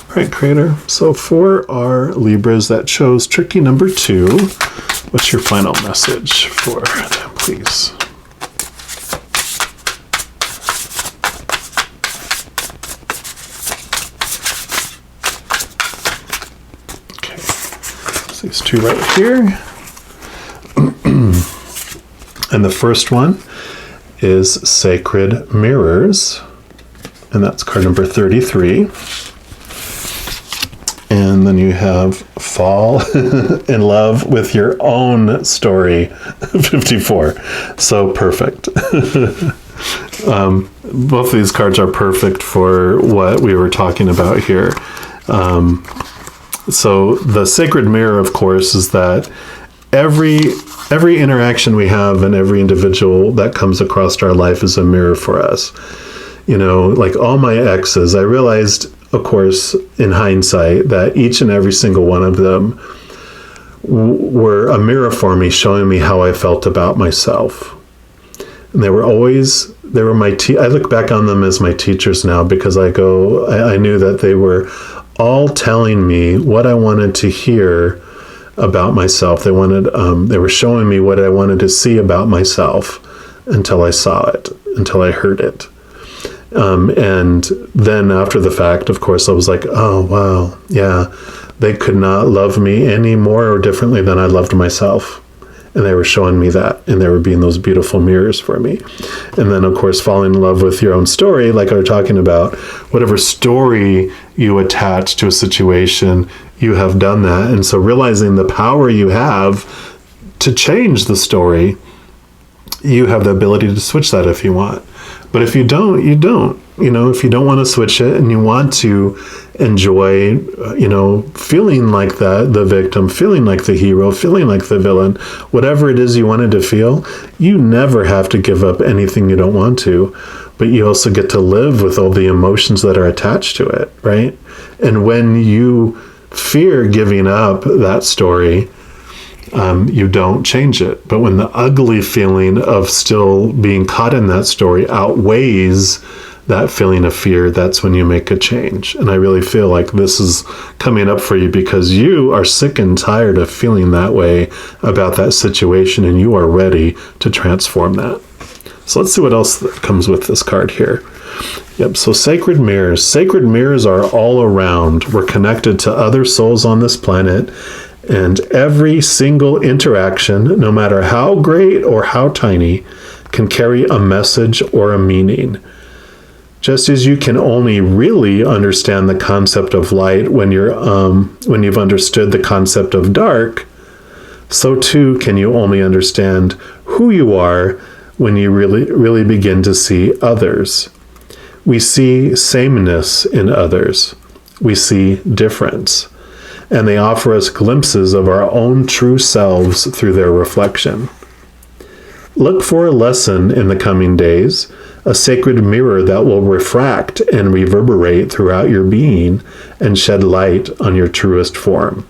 All right, Creator. So for our Libras that chose turkey number 2, what's your final message for them, please? these two right here. And the first one is Sacred Mirrors, and that's card number 33. And then you have Fall in Love with Your Own Story, 54. So perfect. Both of these cards are perfect for what we were talking about here. So the Sacred Mirror, of course, is that every interaction we have and every individual that comes across our life is a mirror for us. You know, like all my exes, I realized, of course, in hindsight, that each and every single one of them were a mirror for me, showing me how I felt about myself. And they were my I look back on them as my teachers now, because I knew that they were all telling me what I wanted to hear about myself. They were showing me what I wanted to see about myself until I saw it, until I heard it. And then after the fact, of course, I was like, oh, wow, yeah, they could not love me any more or differently than I loved myself. And they were showing me that, and they were being those beautiful mirrors for me. And then, of course, falling in love with your own story, like I was talking about, whatever story you attach to a situation, you have done that. And so realizing the power you have to change the story, you have the ability to switch that if you want. But if you don't, you don't. You know, if you don't want to switch it and you want to enjoy, feeling like the victim, feeling like the hero, feeling like the villain, whatever it is you wanted to feel, you never have to give up anything you don't want to. But you also get to live with all the emotions that are attached to it, right? And when you fear giving up that story, you don't change it. But when the ugly feeling of still being caught in that story outweighs that feeling of fear, that's when you make a change. And I really feel like this is coming up for you because you are sick and tired of feeling that way about that situation, and you are ready to transform that. So let's see what else comes with this card here. Yep, so sacred mirrors. Sacred mirrors are all around. We're connected to other souls on this planet, and every single interaction, no matter how great or how tiny, can carry a message or a meaning. Just as you can only really understand the concept of light when you've understood the concept of dark, so too can you only understand who you are when you really begin to see others. We see sameness in others. We see difference. And they offer us glimpses of our own true selves through their reflection. Look for a lesson in the coming days, a sacred mirror that will refract and reverberate throughout your being and shed light on your truest form.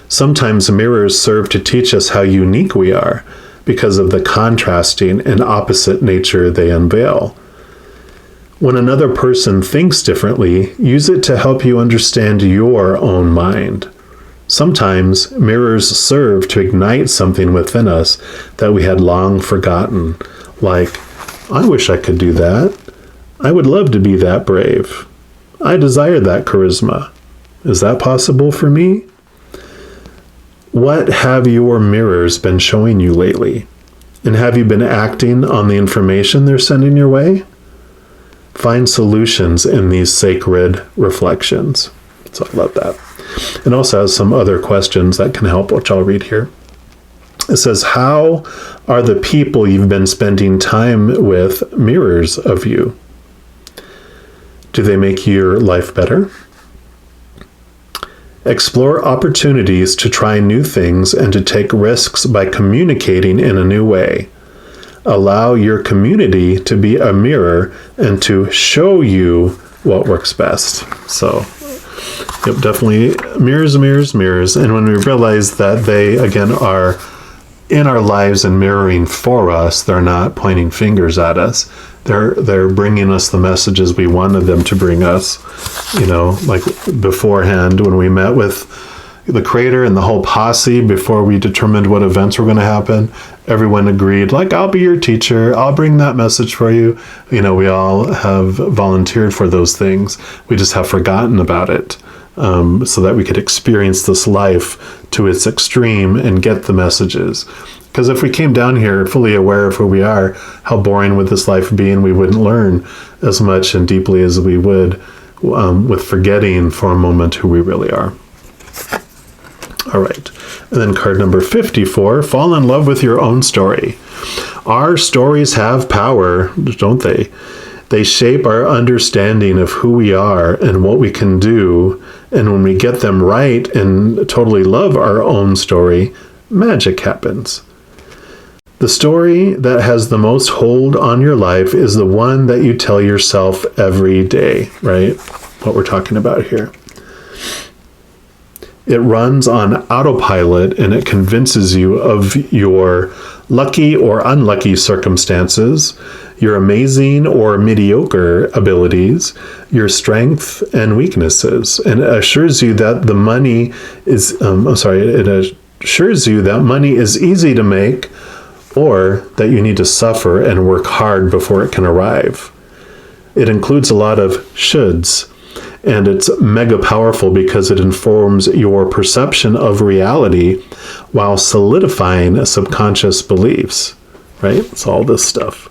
Sometimes mirrors serve to teach us how unique we are because of the contrasting and opposite nature they unveil. When another person thinks differently, use it to help you understand your own mind. Sometimes mirrors serve to ignite something within us that we had long forgotten, like, I wish I could do that. I would love to be that brave. I desire that charisma. Is that possible for me? What have your mirrors been showing you lately? And have you been acting on the information they're sending your way? Find solutions in these sacred reflections. So I love that. It also has some other questions that can help, which I'll read here. It says, how are the people you've been spending time with mirrors of you? Do they make your life better? Explore opportunities to try new things and to take risks by communicating in a new way. Allow your community to be a mirror and to show you what works best. So, yep, definitely mirrors, mirrors, mirrors. And when we realize that they, again, are in our lives and mirroring for us, they're not pointing fingers at us. They're bringing us the messages we wanted them to bring us. You know, like beforehand when we met with the creator and the whole posse before we determined what events were going to happen, everyone agreed, like, I'll be your teacher. I'll bring that message for you. You know, we all have volunteered for those things. We just have forgotten about it. so that we could experience this life to its extreme and get the messages. Because if we came down here fully aware of who we are, how boring would this life be, and we wouldn't learn as much and deeply as we would with forgetting for a moment who we really are. All right. And then card number 54, fall in love with your own story. Our stories have power, don't they? They shape our understanding of who we are and what we can do. And when we get them right and totally love our own story, magic happens. The story that has the most hold on your life is the one that you tell yourself every day, right? What we're talking about here. It runs on autopilot and it convinces you of your lucky or unlucky circumstances, your amazing or mediocre abilities, your strengths and weaknesses, and it assures you that the money is, it assures you that money is easy to make, or that you need to suffer and work hard before it can arrive. It includes a lot of shoulds, and it's mega powerful because it informs your perception of reality while solidifying subconscious beliefs, right? It's all this stuff.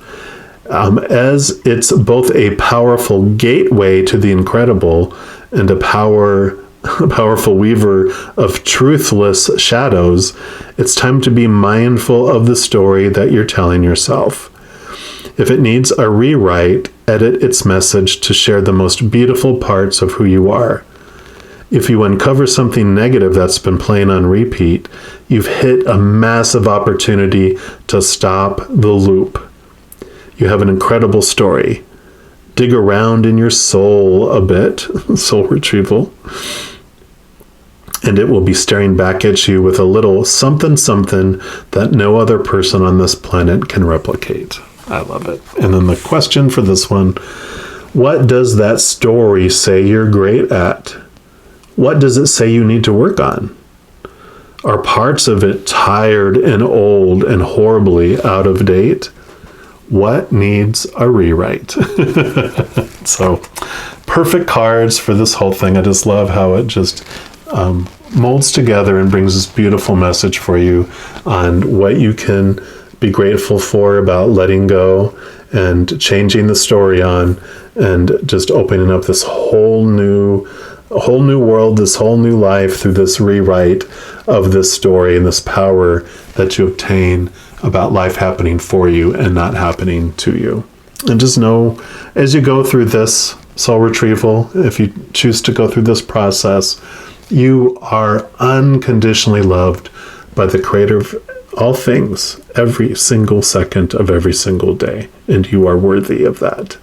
As it's both a powerful gateway to the incredible and a powerful weaver of truthless shadows, it's time to be mindful of the story that you're telling yourself. If it needs a rewrite, edit its message to share the most beautiful parts of who you are. If you uncover something negative that's been playing on repeat, you've hit a massive opportunity to stop the loop. You have an incredible story. Dig around in your soul a bit, soul retrieval, and it will be staring back at you with a little something that no other person on this planet can replicate. I love it. And then the question for this one, what does that story say you're great at? What does it say you need to work on? Are parts of it tired and old and horribly out of date? What needs a rewrite? So, perfect cards for this whole thing. I just love how it just molds together and brings this beautiful message for you on what you can be grateful for about letting go and changing the story on and just opening up this whole new world, this whole new life through this rewrite of this story and this power that you obtain about life happening for you and not happening to you. And just know, as you go through this soul retrieval, if you choose to go through this process, you are unconditionally loved by the Creator of all things, every single second of every single day, and you are worthy of that.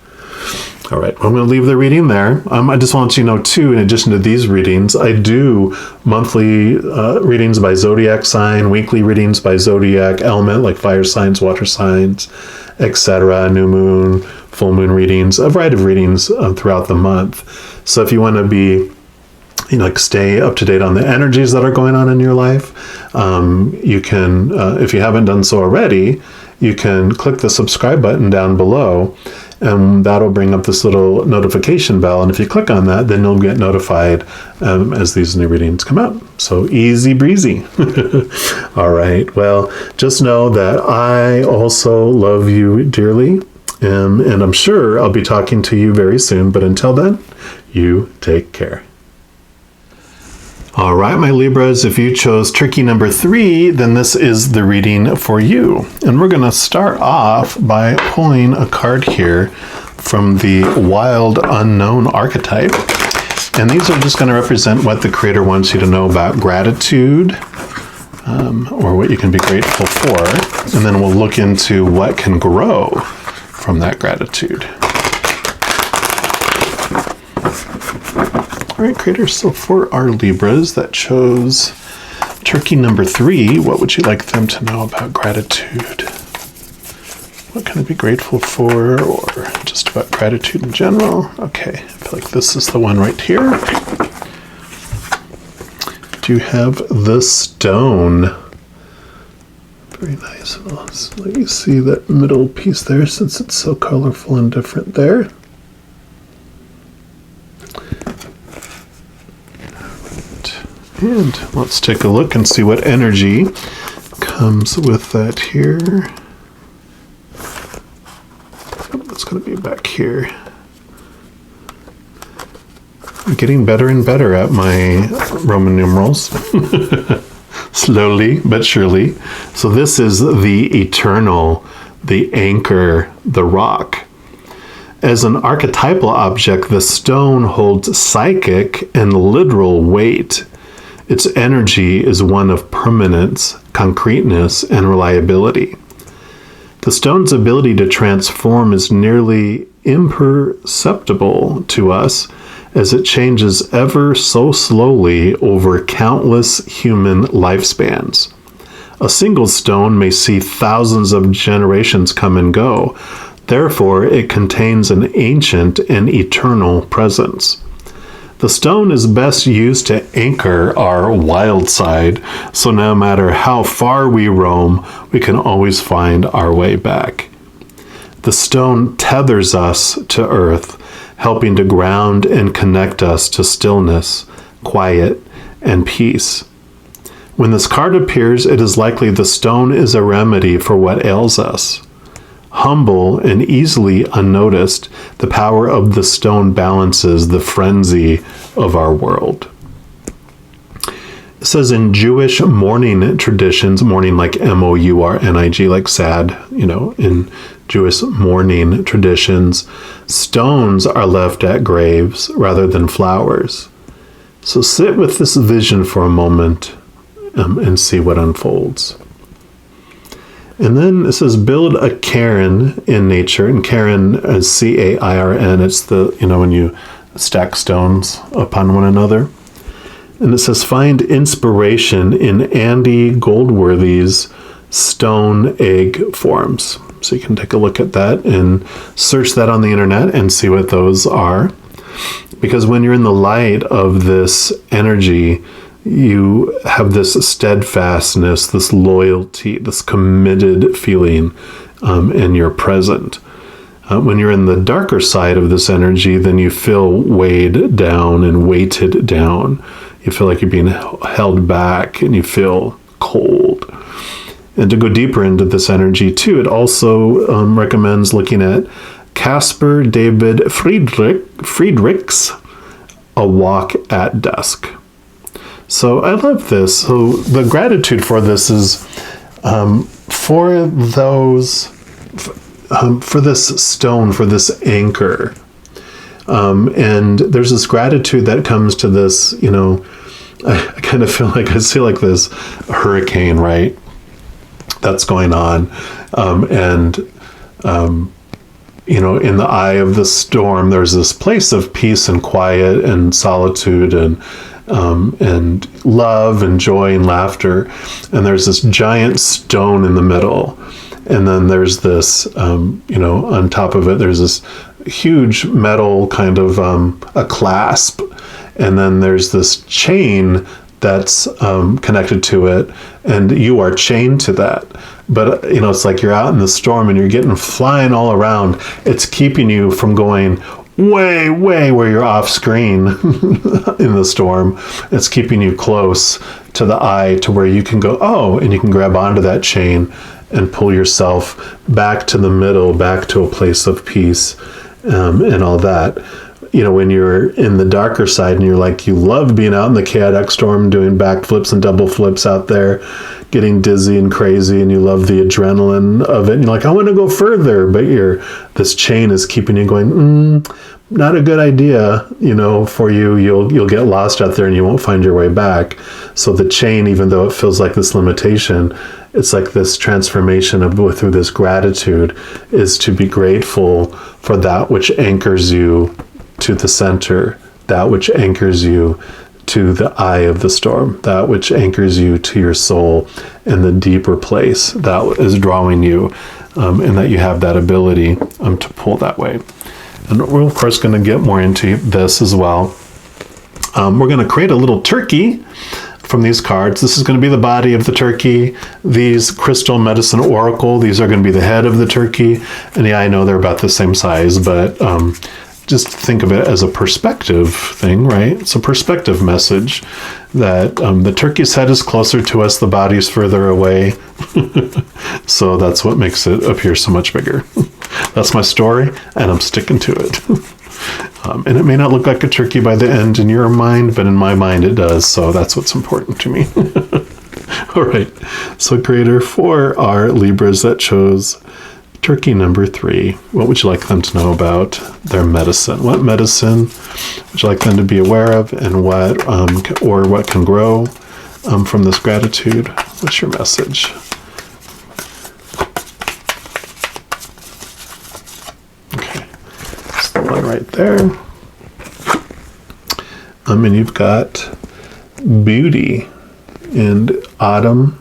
All right, I'm going to leave the reading there. I just want you to know, too, in addition to these readings, I do monthly readings by zodiac sign, weekly readings by zodiac element, like fire signs, water signs, etc., new moon, full moon readings, a variety of readings throughout the month. So if you want to be stay up to date on the energies that are going on in your life, you can, if you haven't done so already, you can click the subscribe button down below, and that'll bring up this little notification bell. And if you click on that, then you'll get notified as these new readings come out. So easy breezy. All right. Well, just know that I also love you dearly. And I'm sure I'll be talking to you very soon. But until then, you take care. All right, my Libras, if you chose tricky number 3, then this is the reading for you. And we're going to start off by pulling a card here from the Wild Unknown archetype. And these are just going to represent what the Creator wants you to know about gratitude, or what you can be grateful for. And then we'll look into what can grow from that gratitude. All right, Creator, so for our Libras that chose turkey number 3, what would you like them to know about gratitude? What can I be grateful for, or just about gratitude in general? Okay, I feel like this is the one right here. Do you have the stone? Very nice. Let's let you see that middle piece there, since it's so colorful and different there. And let's take a look and see what energy comes with that here. It's going to be back here. I'm getting better and better at my Roman numerals. Slowly but surely. So this is the eternal, the anchor, the rock. As an archetypal object, the stone holds psychic and literal weight. Its energy is one of permanence, concreteness, and reliability. The stone's ability to transform is nearly imperceptible to us as it changes ever so slowly over countless human lifespans. A single stone may see thousands of generations come and go. Therefore, it contains an ancient and eternal presence. The stone is best used to anchor our wild side, so no matter how far we roam, we can always find our way back. The stone tethers us to earth, helping to ground and connect us to stillness, quiet, and peace. When this card appears, it is likely the stone is a remedy for what ails us. Humble and easily unnoticed, the power of the stone balances the frenzy of our world. It says in Jewish mourning traditions, mourning like M-O-U-R-N-I-G, like sad, in Jewish mourning traditions, stones are left at graves rather than flowers. So sit with this vision for a moment and see what unfolds. And then it says, build a cairn in nature. And cairn is C-A-I-R-N. It's the, when you stack stones upon one another. And it says, find inspiration in Andy Goldworthy's stone egg forms. So you can take a look at that and search that on the internet and see what those are. Because when you're in the light of this energy, you have this steadfastness, this loyalty, this committed feeling, and you're present. When you're in the darker side of this energy, then you feel weighed down and weighted down. You feel like you're being held back and you feel cold. And to go deeper into this energy too, it also recommends looking at Caspar David Friedrich's A Walk at Dusk. So I love this. So the gratitude for this is for this stone, for this anchor. And there's this gratitude that comes to this, I kind of feel like I see like this hurricane, right? That's going on. In the eye of the storm, there's this place of peace and quiet and solitude and love and joy and laughter. And there's this giant stone in the middle. And then there's this, on top of it, there's this huge metal kind of a clasp. And then there's this chain that's connected to it. And you are chained to that. But, it's like you're out in the storm and you're getting flying all around. It's keeping you from going way, way where you're off screen in the storm. It's keeping you close to the eye to where you can go, and you can grab onto that chain and pull yourself back to the middle, back to a place of peace and all that. When you're in the darker side and you love being out in the chaotic storm, doing backflips and double flips out there, getting dizzy and crazy, and you love the adrenaline of it. And you're like, I want to go further, but this chain is keeping you going, not a good idea, for you. You'll get lost out there and you won't find your way back. So the chain, even though it feels like this limitation, it's like this transformation through this gratitude is to be grateful for that which anchors you to the center, that which anchors you to the eye of the storm, that which anchors you to your soul and the deeper place that is drawing you, and that you have that ability to pull that way. And we're of course going to get more into this as well. We're going to create a little turkey from these cards. This is going to be the body of the turkey. These crystal medicine oracle, these are going to be the head of the turkey. And yeah, I know they're about the same size, but just think of it as a perspective thing, right? It's a perspective message that the turkey's head is closer to us, the body's further away. So that's what makes it appear so much bigger. That's my story, and I'm sticking to it. And it may not look like a turkey by the end in your mind, but in my mind it does. So that's what's important to me. All right. So Creator, for our Libras that chose turkey number 3, what would you like them to know about their medicine? What medicine would you like them to be aware of, and what can grow from this gratitude? What's your message? Okay, that's the one right there. And you've got beauty and autumn,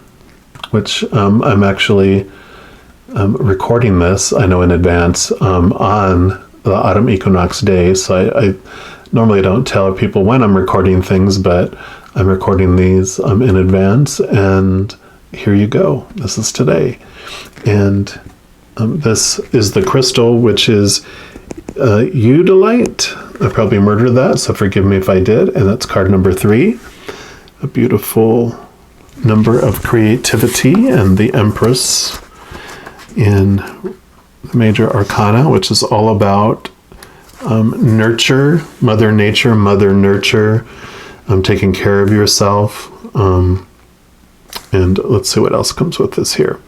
which I'm actually recording this, I know in advance, on the autumn equinox day. So I normally don't tell people when I'm recording things, but I'm recording these in advance. And here you go. This is today. And this is the crystal, which is Untitled. I probably murdered that, so forgive me if I did. And that's card number 3. A beautiful number of creativity, and the Empress in the Major Arcana, which is all about nurture, Mother Nature, Mother Nurture, taking care of yourself. And let's see what else comes with this here.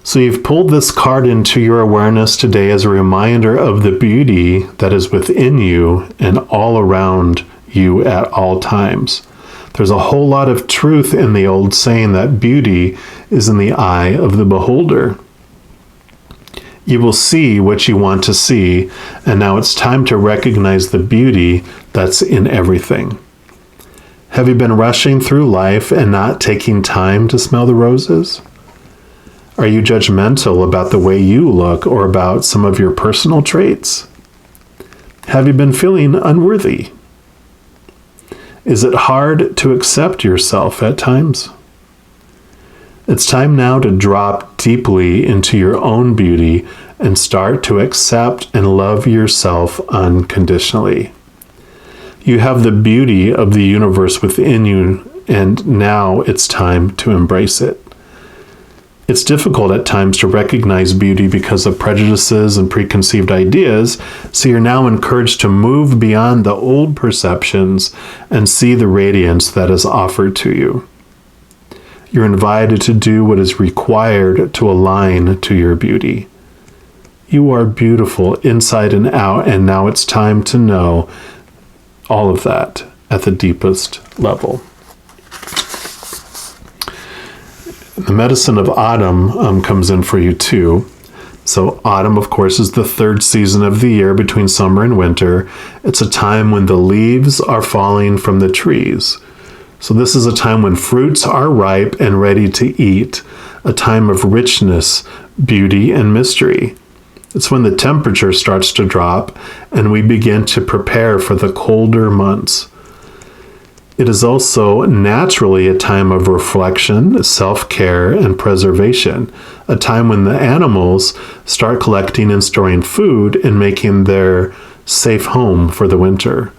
So you've pulled this card into your awareness today as a reminder of the beauty that is within you and all around you at all times. There's a whole lot of truth in the old saying that beauty is in the eye of the beholder. You will see what you want to see, and now it's time to recognize the beauty that's in everything. Have you been rushing through life and not taking time to smell the roses? Are you judgmental about the way you look or about some of your personal traits? Have you been feeling unworthy? Is it hard to accept yourself at times? It's time now to drop deeply into your own beauty and start to accept and love yourself unconditionally. You have the beauty of the universe within you, and now it's time to embrace it. It's difficult at times to recognize beauty because of prejudices and preconceived ideas, so you're now encouraged to move beyond the old perceptions and see the radiance that is offered to you. You're invited to do what is required to align to your beauty. You are beautiful inside and out, and now it's time to know all of that at the deepest level. The medicine of autumn comes in for you too. So autumn, of course, is the 3rd season of the year between summer and winter. It's a time when the leaves are falling from the trees. So this is a time when fruits are ripe and ready to eat, a time of richness, beauty, and mystery. It's when the temperature starts to drop and we begin to prepare for the colder months. It is also naturally a time of reflection, self-care, and preservation, a time when the animals start collecting and storing food and making their safe home for the winter.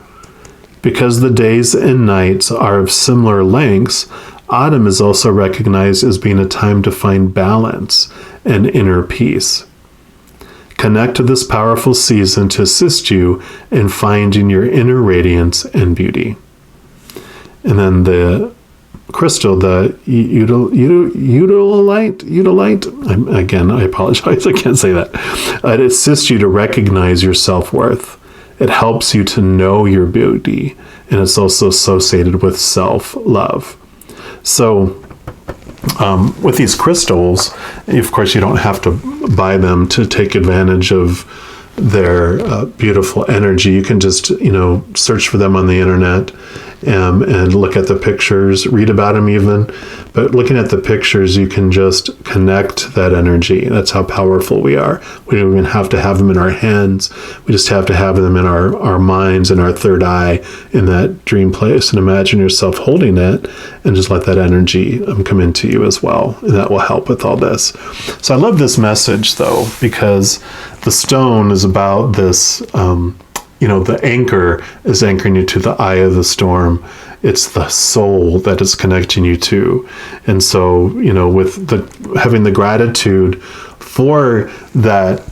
Because the days and nights are of similar lengths, autumn is also recognized as being a time to find balance and inner peace. Connect to this powerful season to assist you in finding your inner radiance and beauty. And then the crystal, the Untitled, again, I apologize, I can't say that. It assists you to recognize your self-worth. It helps you to know your beauty, and it's also associated with self-love. So with these crystals, of course, you don't have to buy them to take advantage of their beautiful energy. You can just, search for them on the internet and look at the pictures, read about them even. But looking at the pictures, you can just connect that energy. That's how powerful we are. We don't even have to have them in our hands. We just have to have them in our minds and our third eye in that dream place. And imagine yourself holding it and just let that energy come into you as well. And that will help with all this. So I love this message, though, because the stone is about this, the anchor is anchoring you to the eye of the storm. It's the soul that is connecting you to. And so, with having the gratitude for that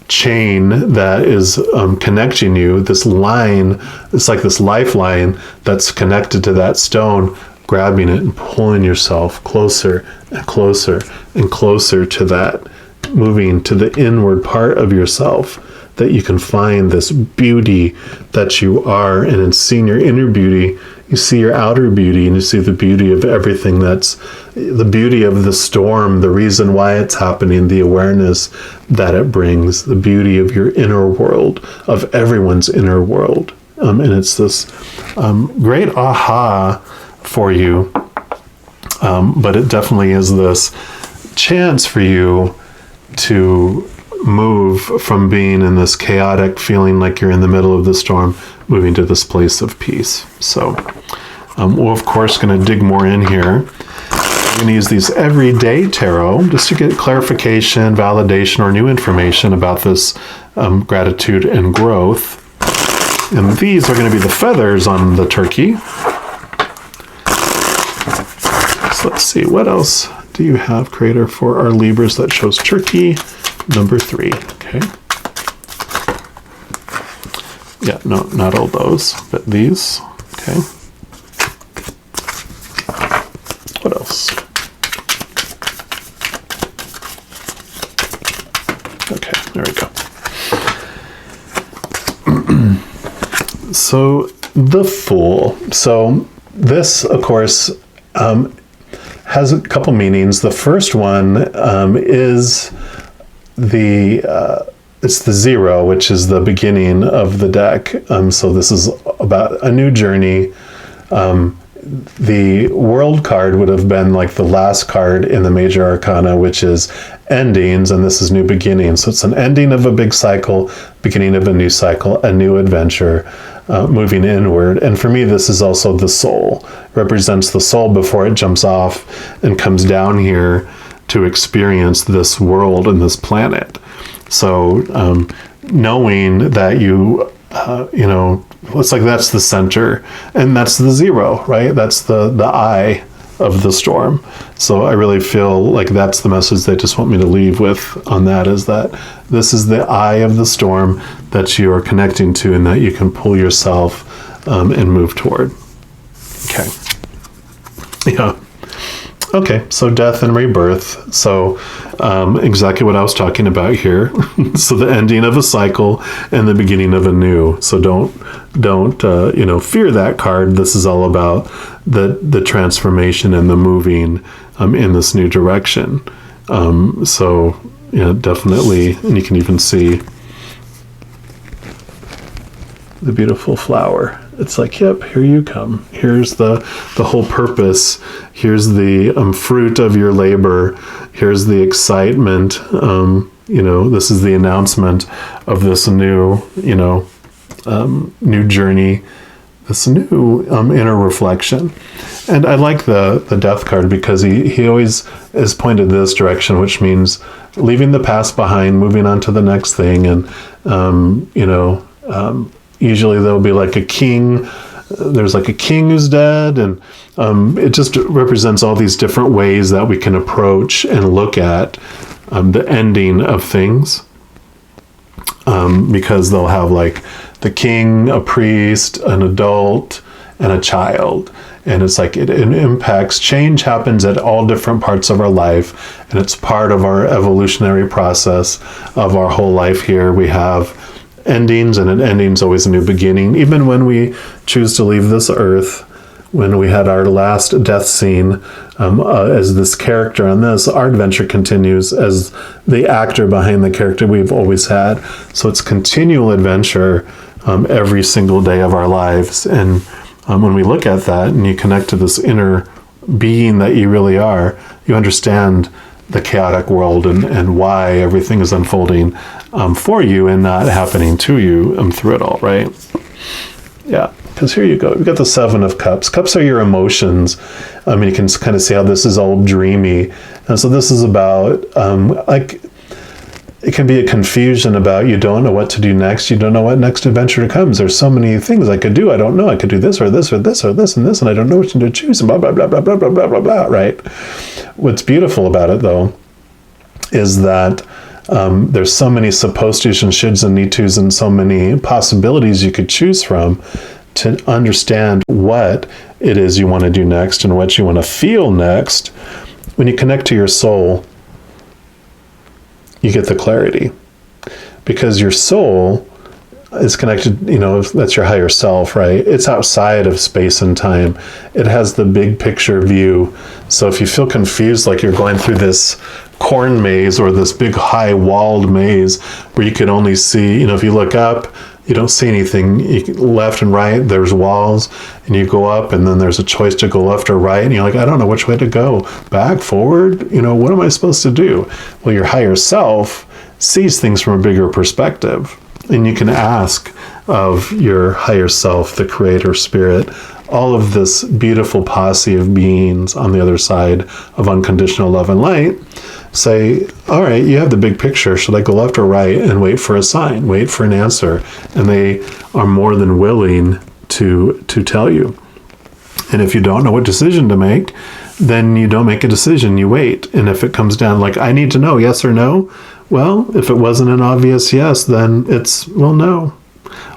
chain that is connecting you, this line, it's like this lifeline that's connected to that stone, grabbing it and pulling yourself closer and closer and closer to that, moving to the inward part of yourself, that you can find this beauty that you are. And in seeing your inner beauty, you see your outer beauty, and you see the beauty of everything. That's the beauty of the storm, the reason why it's happening, the awareness that it brings, the beauty of your inner world, of everyone's inner world. And it's this great aha for you. But it definitely is this chance for you to move from being in this chaotic feeling like you're in the middle of the storm, moving to this place of peace. So we're of course going to dig more in here. I'm going to use these everyday tarot just to get clarification, validation, or new information about this gratitude and growth. And these are going to be the feathers on the turkey. So let's see, what else do you have, Creator, for our Libras that shows turkey? Number 3, okay. Yeah, no, not all those, but these, okay. What else? Okay, there we go. So, the Fool. So, this, of course, has a couple meanings. The first one is it's the 0, which is the beginning of the deck. So this is about a new journey. The World card would have been like the last card in the major arcana, which is endings, and this is new beginnings. So it's an ending of a big cycle, beginning of a new cycle, a new adventure, moving inward. And for me, this is also the soul. Represents the soul before it jumps off and comes down here to experience this world and this planet. So knowing that it's like that's the center and that's the 0, right? That's the eye of the storm. So I really feel like that's the message they just want me to leave with on that, is that this is the eye of the storm that you are connecting to and that you can pull yourself and move toward. Okay. Yeah. Okay, so death and rebirth. So exactly what I was talking about here. So the ending of a cycle and the beginning of a new. So don't fear that card. This is all about the transformation and the moving in this new direction. So yeah, definitely, and you can even see the beautiful flower. It's like, yep, here you come. Here's the whole purpose. Here's the fruit of your labor. Here's the excitement. This is the announcement of this new, new journey, this new inner reflection. And I like the death card because he always is pointed this direction, which means leaving the past behind, moving on to the next thing. And, usually there'll be like a king. There's like a king who's dead, and it just represents all these different ways that we can approach and look at the ending of things. Because they'll have like the king, a priest, an adult, and a child. And it's like it impacts, change happens at all different parts of our life, and it's part of our evolutionary process of our whole life here. We have endings, and an ending's always a new beginning. Even when we choose to leave this earth, when we had our last death scene as this character on this, our adventure continues as the actor behind the character we've always had. So it's continual adventure every single day of our lives. And when we look at that and you connect to this inner being that you really are, you understand the chaotic world and why everything is unfolding for you and not happening to you through it all, right? Yeah, because here you go. We've got the Seven of Cups. Cups are your emotions. I mean, you can kind of see how this is all dreamy. And so this is about, like, it can be a confusion about you don't know what to do next. You don't know what next adventure comes. There's so many things I could do. I don't know. I could do this or this or this or this and this, and I don't know which one to choose, and blah, blah, blah, blah, blah, blah, blah, blah, blah, right? What's beautiful about it, though, is that there's so many supposed to's and shoulds and need to's and so many possibilities you could choose from to understand what it is you want to do next and what you want to feel next. When you connect to your soul, you get the clarity, because your soul is connected, that's your higher self, right? It's outside of space and time. It has the big picture view. So if you feel confused, like you're going through this corn maze or this big high walled maze where you can only see, if you look up, you don't see anything. Left and right, there's walls, and you go up, and then there's a choice to go left or right, and you're like, I don't know which way to go. Back, forward, what am I supposed to do? Well, your higher self sees things from a bigger perspective, and you can ask of your higher self, the creator spirit, all of this beautiful posse of beings on the other side of unconditional love and light, say, all right, you have the big picture. Should I go left or right? And wait for a sign, wait for an answer. And they are more than willing to tell you. And if you don't know what decision to make, then you don't make a decision, you wait. And if it comes down like, I need to know, yes or no? Well, if it wasn't an obvious yes, then it's, well, no.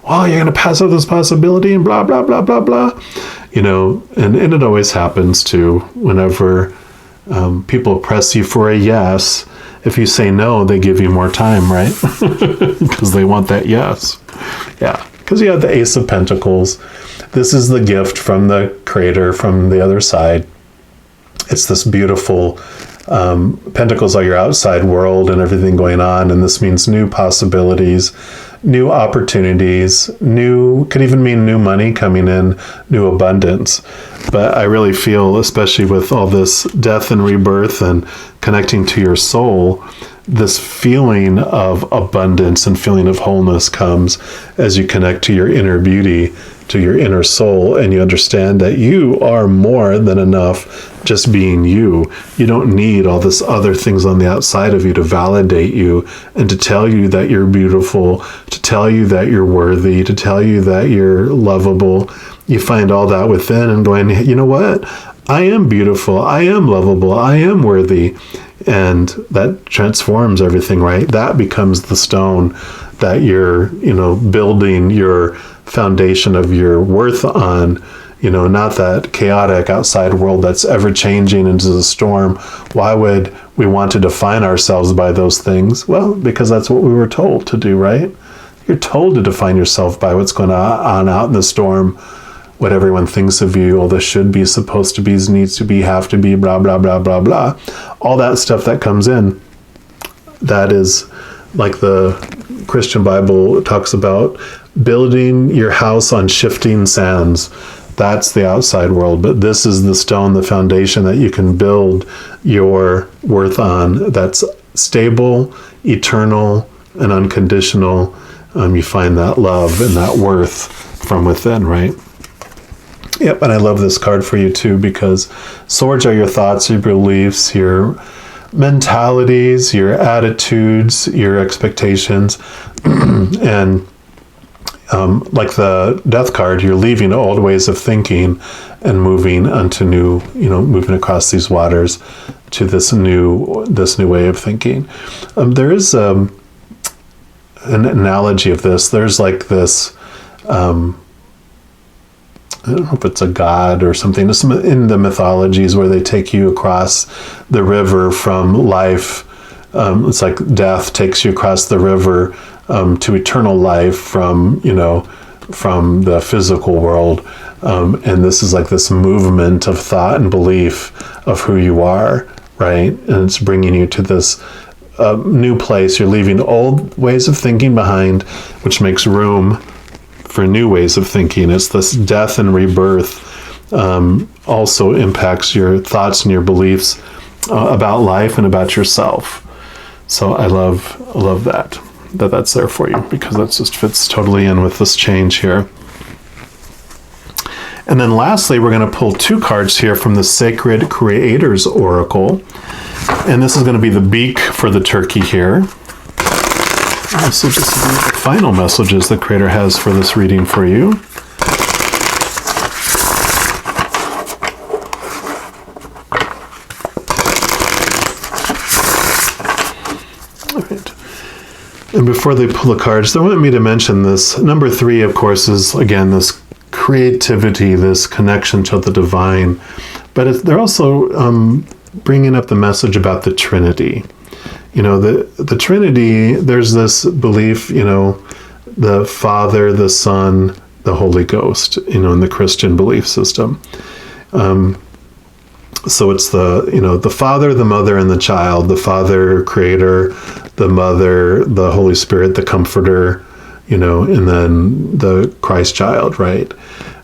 Well, you're going to pass up this possibility and blah, blah, blah, blah, blah. And it always happens too, whenever people press you for a yes. If you say no, they give you more time, right? Because they want that yes. Yeah, because you have the Ace of Pentacles. This is the gift from the creator, from the other side. It's this beautiful, Pentacles are your outside world and everything going on, and this means new possibilities, new opportunities, could even mean new money coming in, new abundance. But I really feel, especially with all this death and rebirth and connecting to your soul, this feeling of abundance and feeling of wholeness comes as you connect to your inner beauty, to your inner soul, and you understand that you are more than enough just being you. You don't need all this other things on the outside of you to validate you and to tell you that you're beautiful, to tell you that you're worthy, to tell you that you're lovable. You find all that within and going, you know what? I am beautiful. I am lovable. I am worthy. And that transforms everything, right? That becomes the stone that you're, building your foundation of your worth on, not that chaotic outside world that's ever changing into the storm. Why would we want to define ourselves by those things? Well, because that's what we were told to do, right? You're told to define yourself by what's going on out in the storm, what everyone thinks of you, all the should be, supposed to be, needs to be, have to be, blah, blah, blah, blah, blah. All that stuff that comes in, that is like the Christian Bible talks about building your house on shifting sands. That's the outside world, but this is the stone, the foundation that you can build your worth on. That's stable, eternal, and unconditional. You find that love and that worth from within, right? Yep, and I love this card for you too, because swords are your thoughts, your beliefs, your mentalities, your attitudes, your expectations, and like the death card, you're leaving old ways of thinking and moving onto new, moving across these waters to this new way of thinking. There is an analogy of this. There's like this, I don't know if it's a god or something. It's in the mythologies where they take you across the river from life. It's like death takes you across the river to eternal life from the physical world. And this is like this movement of thought and belief of who you are, right? And it's bringing you to this new place. You're leaving old ways of thinking behind, which makes room for new ways of thinking. It's this death and rebirth also impacts your thoughts and your beliefs about life and about yourself. So I love that's there for you, because that just fits totally in with this change here. And then lastly, we're going to pull 2 cards here from the Sacred Creator's Oracle. And this is going to be the beak for the turkey here. So just the final messages the Creator has for this reading for you. All right. And before they pull the cards, they want me to mention this. Number 3, of course, is, again, this creativity, this connection to the divine. But they're also bringing up the message about the Trinity. You know, the Trinity, there's this belief, the Father, the Son, the Holy Ghost, in the Christian belief system. So it's the Father, the Mother, and the Child. The Father, Creator, the Mother, the Holy Spirit, the Comforter, and then the Christ Child, right?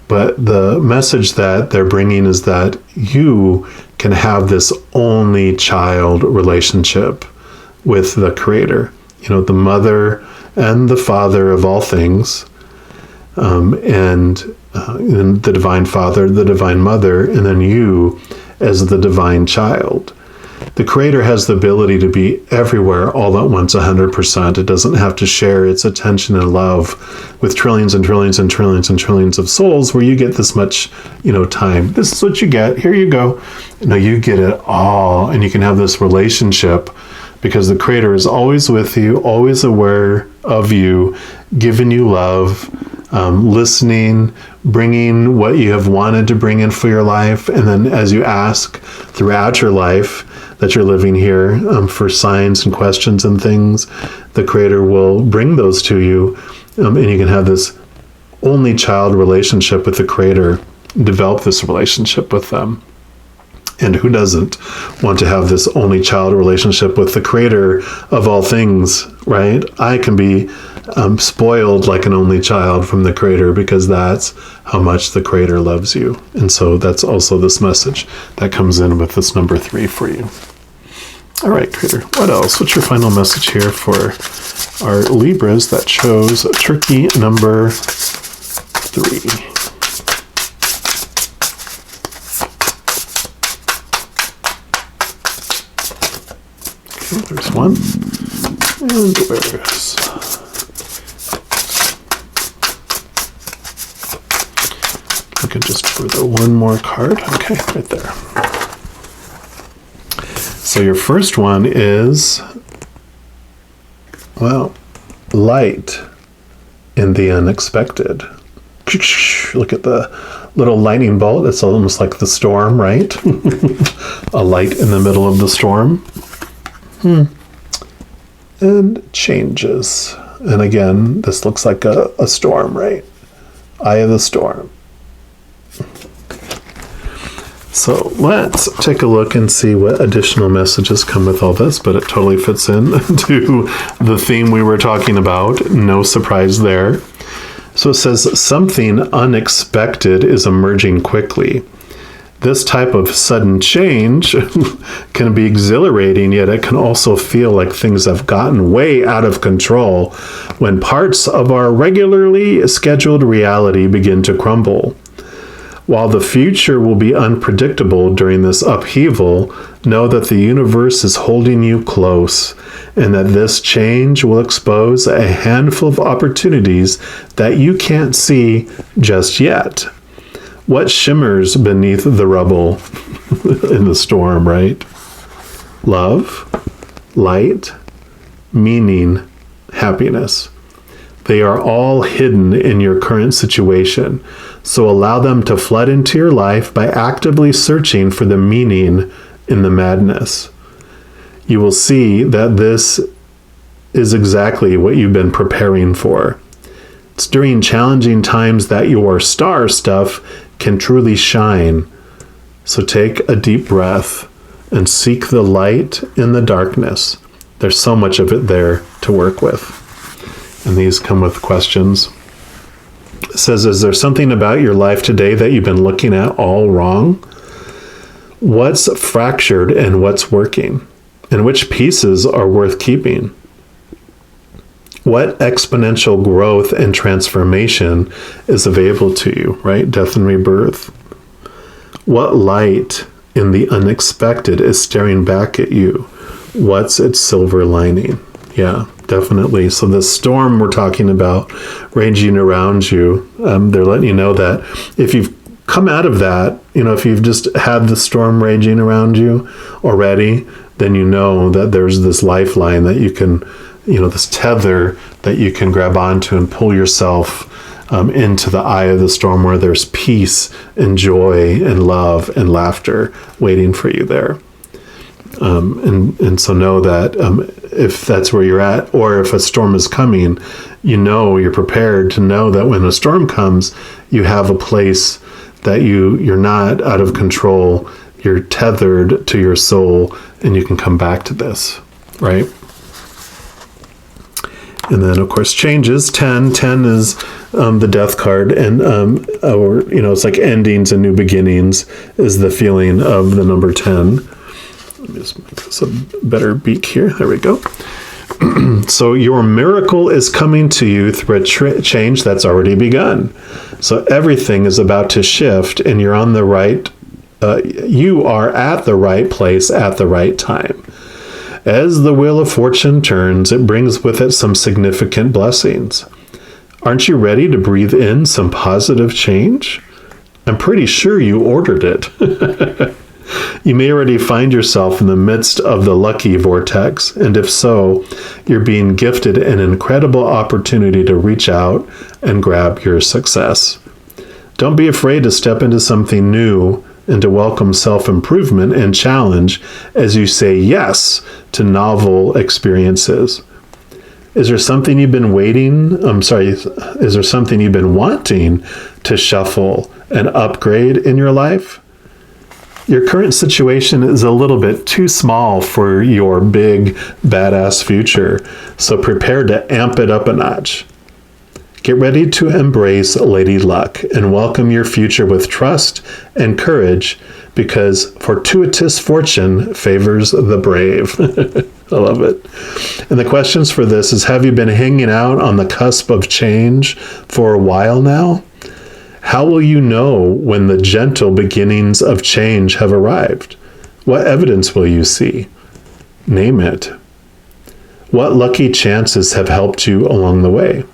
But the message that they're bringing is that you can have this only child relationship with the Creator, the Mother and the Father of all things, and the Divine Father, the Divine Mother, and then you as the Divine Child. The Creator has the ability to be everywhere all at once, 100%. It doesn't have to share its attention and love with trillions and trillions and trillions and trillions of souls where you get this much, time. This is what you get. Here you go. No, you get it all. And you can have this relationship because the Creator is always with you, always aware of you, giving you love, listening, bringing what you have wanted to bring in for your life. And then as you ask throughout your life that you're living here for signs and questions and things, the Creator will bring those to you. And you can have this only child relationship with the Creator, develop this relationship with them. And who doesn't want to have this only child relationship with the Creator of all things, right? I can be spoiled like an only child from the Creator because that's how much the Creator loves you. And so that's also this message that comes in with this number 3 for you. All right, Creator, what else? What's your final message here for our Libras that chose turkey number 3? There's one. And where's... Looking just for the one more card. Okay, right there. So your first one is, light in the unexpected. Look at the little lightning bolt. It's almost like the storm, right? A light in the middle of the storm. And changes. And again, this looks like a storm, right? Eye of the storm. So let's take a look and see what additional messages come with all this, but it totally fits in to the theme we were talking about. No surprise there. So it says, something unexpected is emerging quickly. This type of sudden change can be exhilarating, yet it can also feel like things have gotten way out of control when parts of our regularly scheduled reality begin to crumble. While the future will be unpredictable during this upheaval, know that the universe is holding you close, and that this change will expose a handful of opportunities that you can't see just yet. What shimmers beneath the rubble in the storm, right? Love, light, meaning, happiness. They are all hidden in your current situation, so allow them to flood into your life by actively searching for the meaning in the madness. You will see that this is exactly what you've been preparing for. It's during challenging times that your star stuff can truly shine. So take a deep breath and seek the light in the darkness. There's so much of it there to work with. And these come with questions. It says, is there something about your life today that you've been looking at all wrong? What's fractured and what's working? And which pieces are worth keeping? What exponential growth and transformation is available to you, right? Death and rebirth. What light in the unexpected is staring back at you? What's its silver lining? Yeah, definitely. So the storm we're talking about raging around you, they're letting you know that if you've come out of that, if you've just had the storm raging around you already, then you know that there's this lifeline that you can, this tether that you can grab onto and pull yourself into the eye of the storm where there's peace and joy and love and laughter waiting for you there. And so know that if that's where you're at, or if a storm is coming, you're prepared to know that when a storm comes, you have a place that you're not out of control, you're tethered to your soul, and you can come back to this, right? And then, of course, changes. 10 is the death card, and it's like endings and new beginnings is the feeling of the number 10. Let me just make this a better beak here. There we go. So your miracle is coming to you through a change that's already begun. So everything is about to shift, and you're on the right. You are at the right place at the right time. As the wheel of fortune turns, it brings with it some significant blessings. Aren't you ready to breathe in some positive change? I'm pretty sure you ordered it. You may already find yourself in the midst of the lucky vortex, and if so, you're being gifted an incredible opportunity to reach out and grab your success. Don't be afraid to step into something new and to welcome self-improvement and challenge as you say yes to novel experiences. Is there something you've been is there something you've been wanting to shuffle and upgrade in your life? Your current situation is a little bit too small for your big, badass future, so prepare to amp it up a notch. Get ready to embrace Lady Luck and welcome your future with trust and courage, because fortuitous fortune favors the brave. I love it. And the questions for this is, have you been hanging out on the cusp of change for a while now? How will you know when the gentle beginnings of change have arrived? What evidence will you see? Name it. What lucky chances have helped you along the way?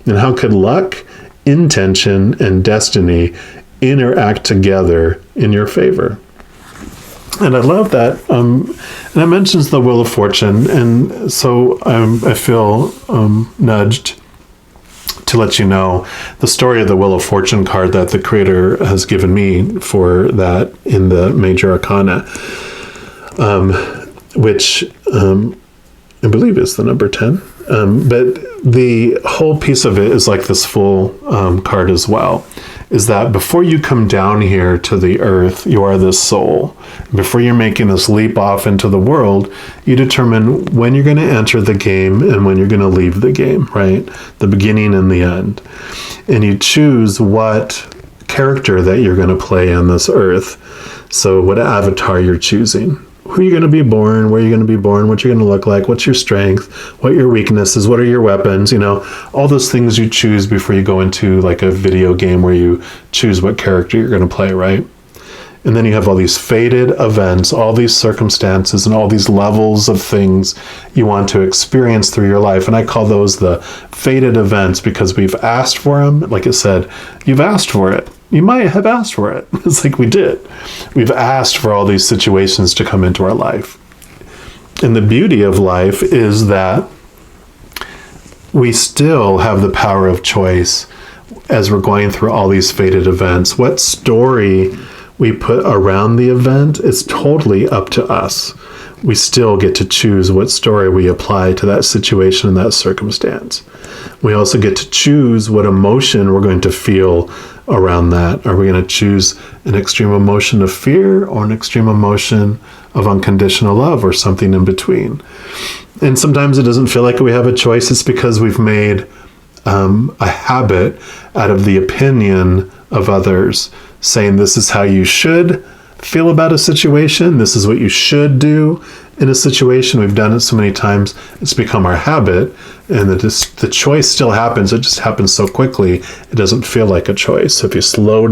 And how could luck, intention, and destiny interact together in your favor? And I love that. And it mentions the Wheel of Fortune. And so I feel nudged to let you know the story of the Wheel of Fortune card that the Creator has given me for that in the Major Arcana, which I believe is the number 10. But the whole piece of it is like this full card as well, is that before you come down here to the earth, you are this soul. Before you're making this leap off into the world, you determine when you're going to enter the game and when you're going to leave the game, right? The beginning and the end. And you choose what character that you're going to play on this earth. So what avatar you're choosing. Who you're going to be born, where you're going to be born, what you're going to look like, what's your strength, what your weaknesses, what are your weapons, all those things you choose before you go into like a video game where you choose what character you're going to play, right? And then you have all these fated events, all these circumstances, and all these levels of things you want to experience through your life. And I call those the fated events because we've asked for them. Like it said, you've asked for it. You might have asked for it. It's like we did. We've asked for all these situations to come into our life. And the beauty of life is that we still have the power of choice as we're going through all these fated events. What story we put around the event is totally up to us. We still get to choose what story we apply to that situation and that circumstance. We also get to choose what emotion we're going to feel around that. Are we going to choose an extreme emotion of fear or an extreme emotion of unconditional love or something in between? And sometimes it doesn't feel like we have a choice. It's because we've made a habit out of the opinion of others, saying this is how you should feel about a situation, this is what you should do in a situation. We've done it so many times, it's become our habit, and the choice still happens, it just happens so quickly, it doesn't feel like a choice. So if you slow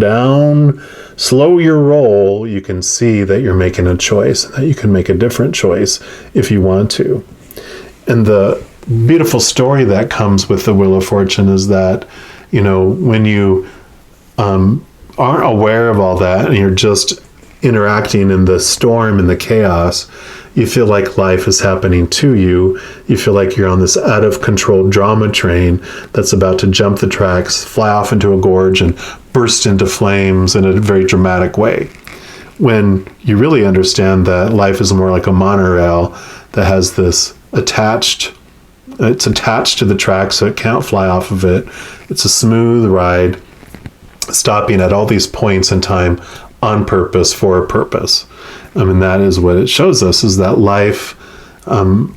your roll, you can see that you're making a choice, and that you can make a different choice if you want to. And the beautiful story that comes with the Wheel of Fortune is that, when you aren't aware of all that, and you're just interacting in the storm and the chaos, you feel like life is happening to you. You feel like you're on this out of control drama train that's about to jump the tracks, fly off into a gorge, and burst into flames in a very dramatic way. When you really understand that life is more like a monorail that has this it's attached to the track, so it can't fly off of it. It's a smooth ride, stopping at all these points in time on purpose, for a purpose. That is what it shows us, is that life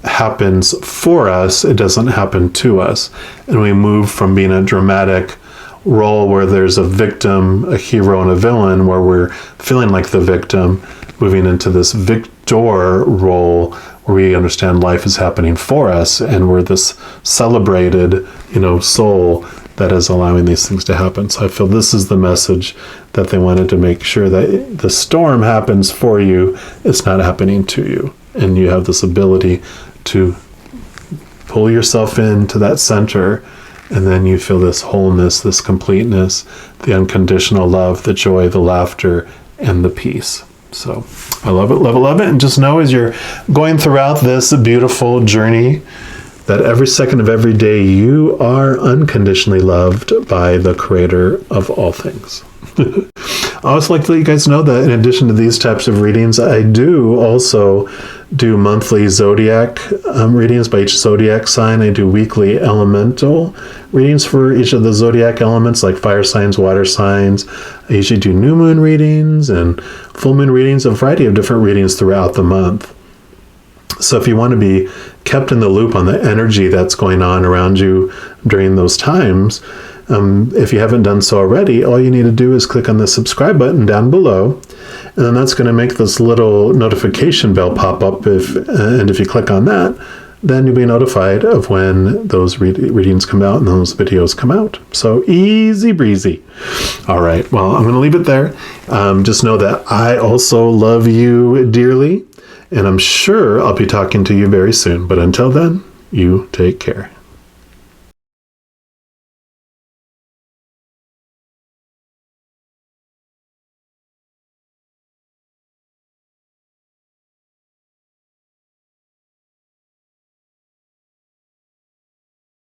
happens for us. It doesn't happen to us. And we move from being a dramatic role where there's a victim, a hero, and a villain, where we're feeling like the victim, moving into this victor role where we understand life is happening for us, and we're this celebrated, soul that is allowing these things to happen. So I feel this is the message that they wanted to make sure, that the storm happens for you, it's not happening to you. And you have this ability to pull yourself into that center, and then you feel this wholeness, this completeness, the unconditional love, the joy, the laughter, and the peace. So I love it, love it, love it. And just know, as you're going throughout this beautiful journey, that every second of every day you are unconditionally loved by the Creator of all things. I also like to let you guys know that in addition to these types of readings, I do also do monthly zodiac readings by each zodiac sign. I do weekly elemental readings for each of the zodiac elements, like fire signs, water signs. I usually do new moon readings and full moon readings, a variety of different readings throughout the month. So if you want to be kept in the loop on the energy that's going on around you during those times, if you haven't done so already, all you need to do is click on the subscribe button down below, and then that's going to make this little notification bell pop up. And if you click on that, then you'll be notified of when those readings come out and those videos come out. So easy breezy. All right, well, I'm going to leave it there. Just know that I also love you dearly, and I'm sure I'll be talking to you very soon. But until then, you take care.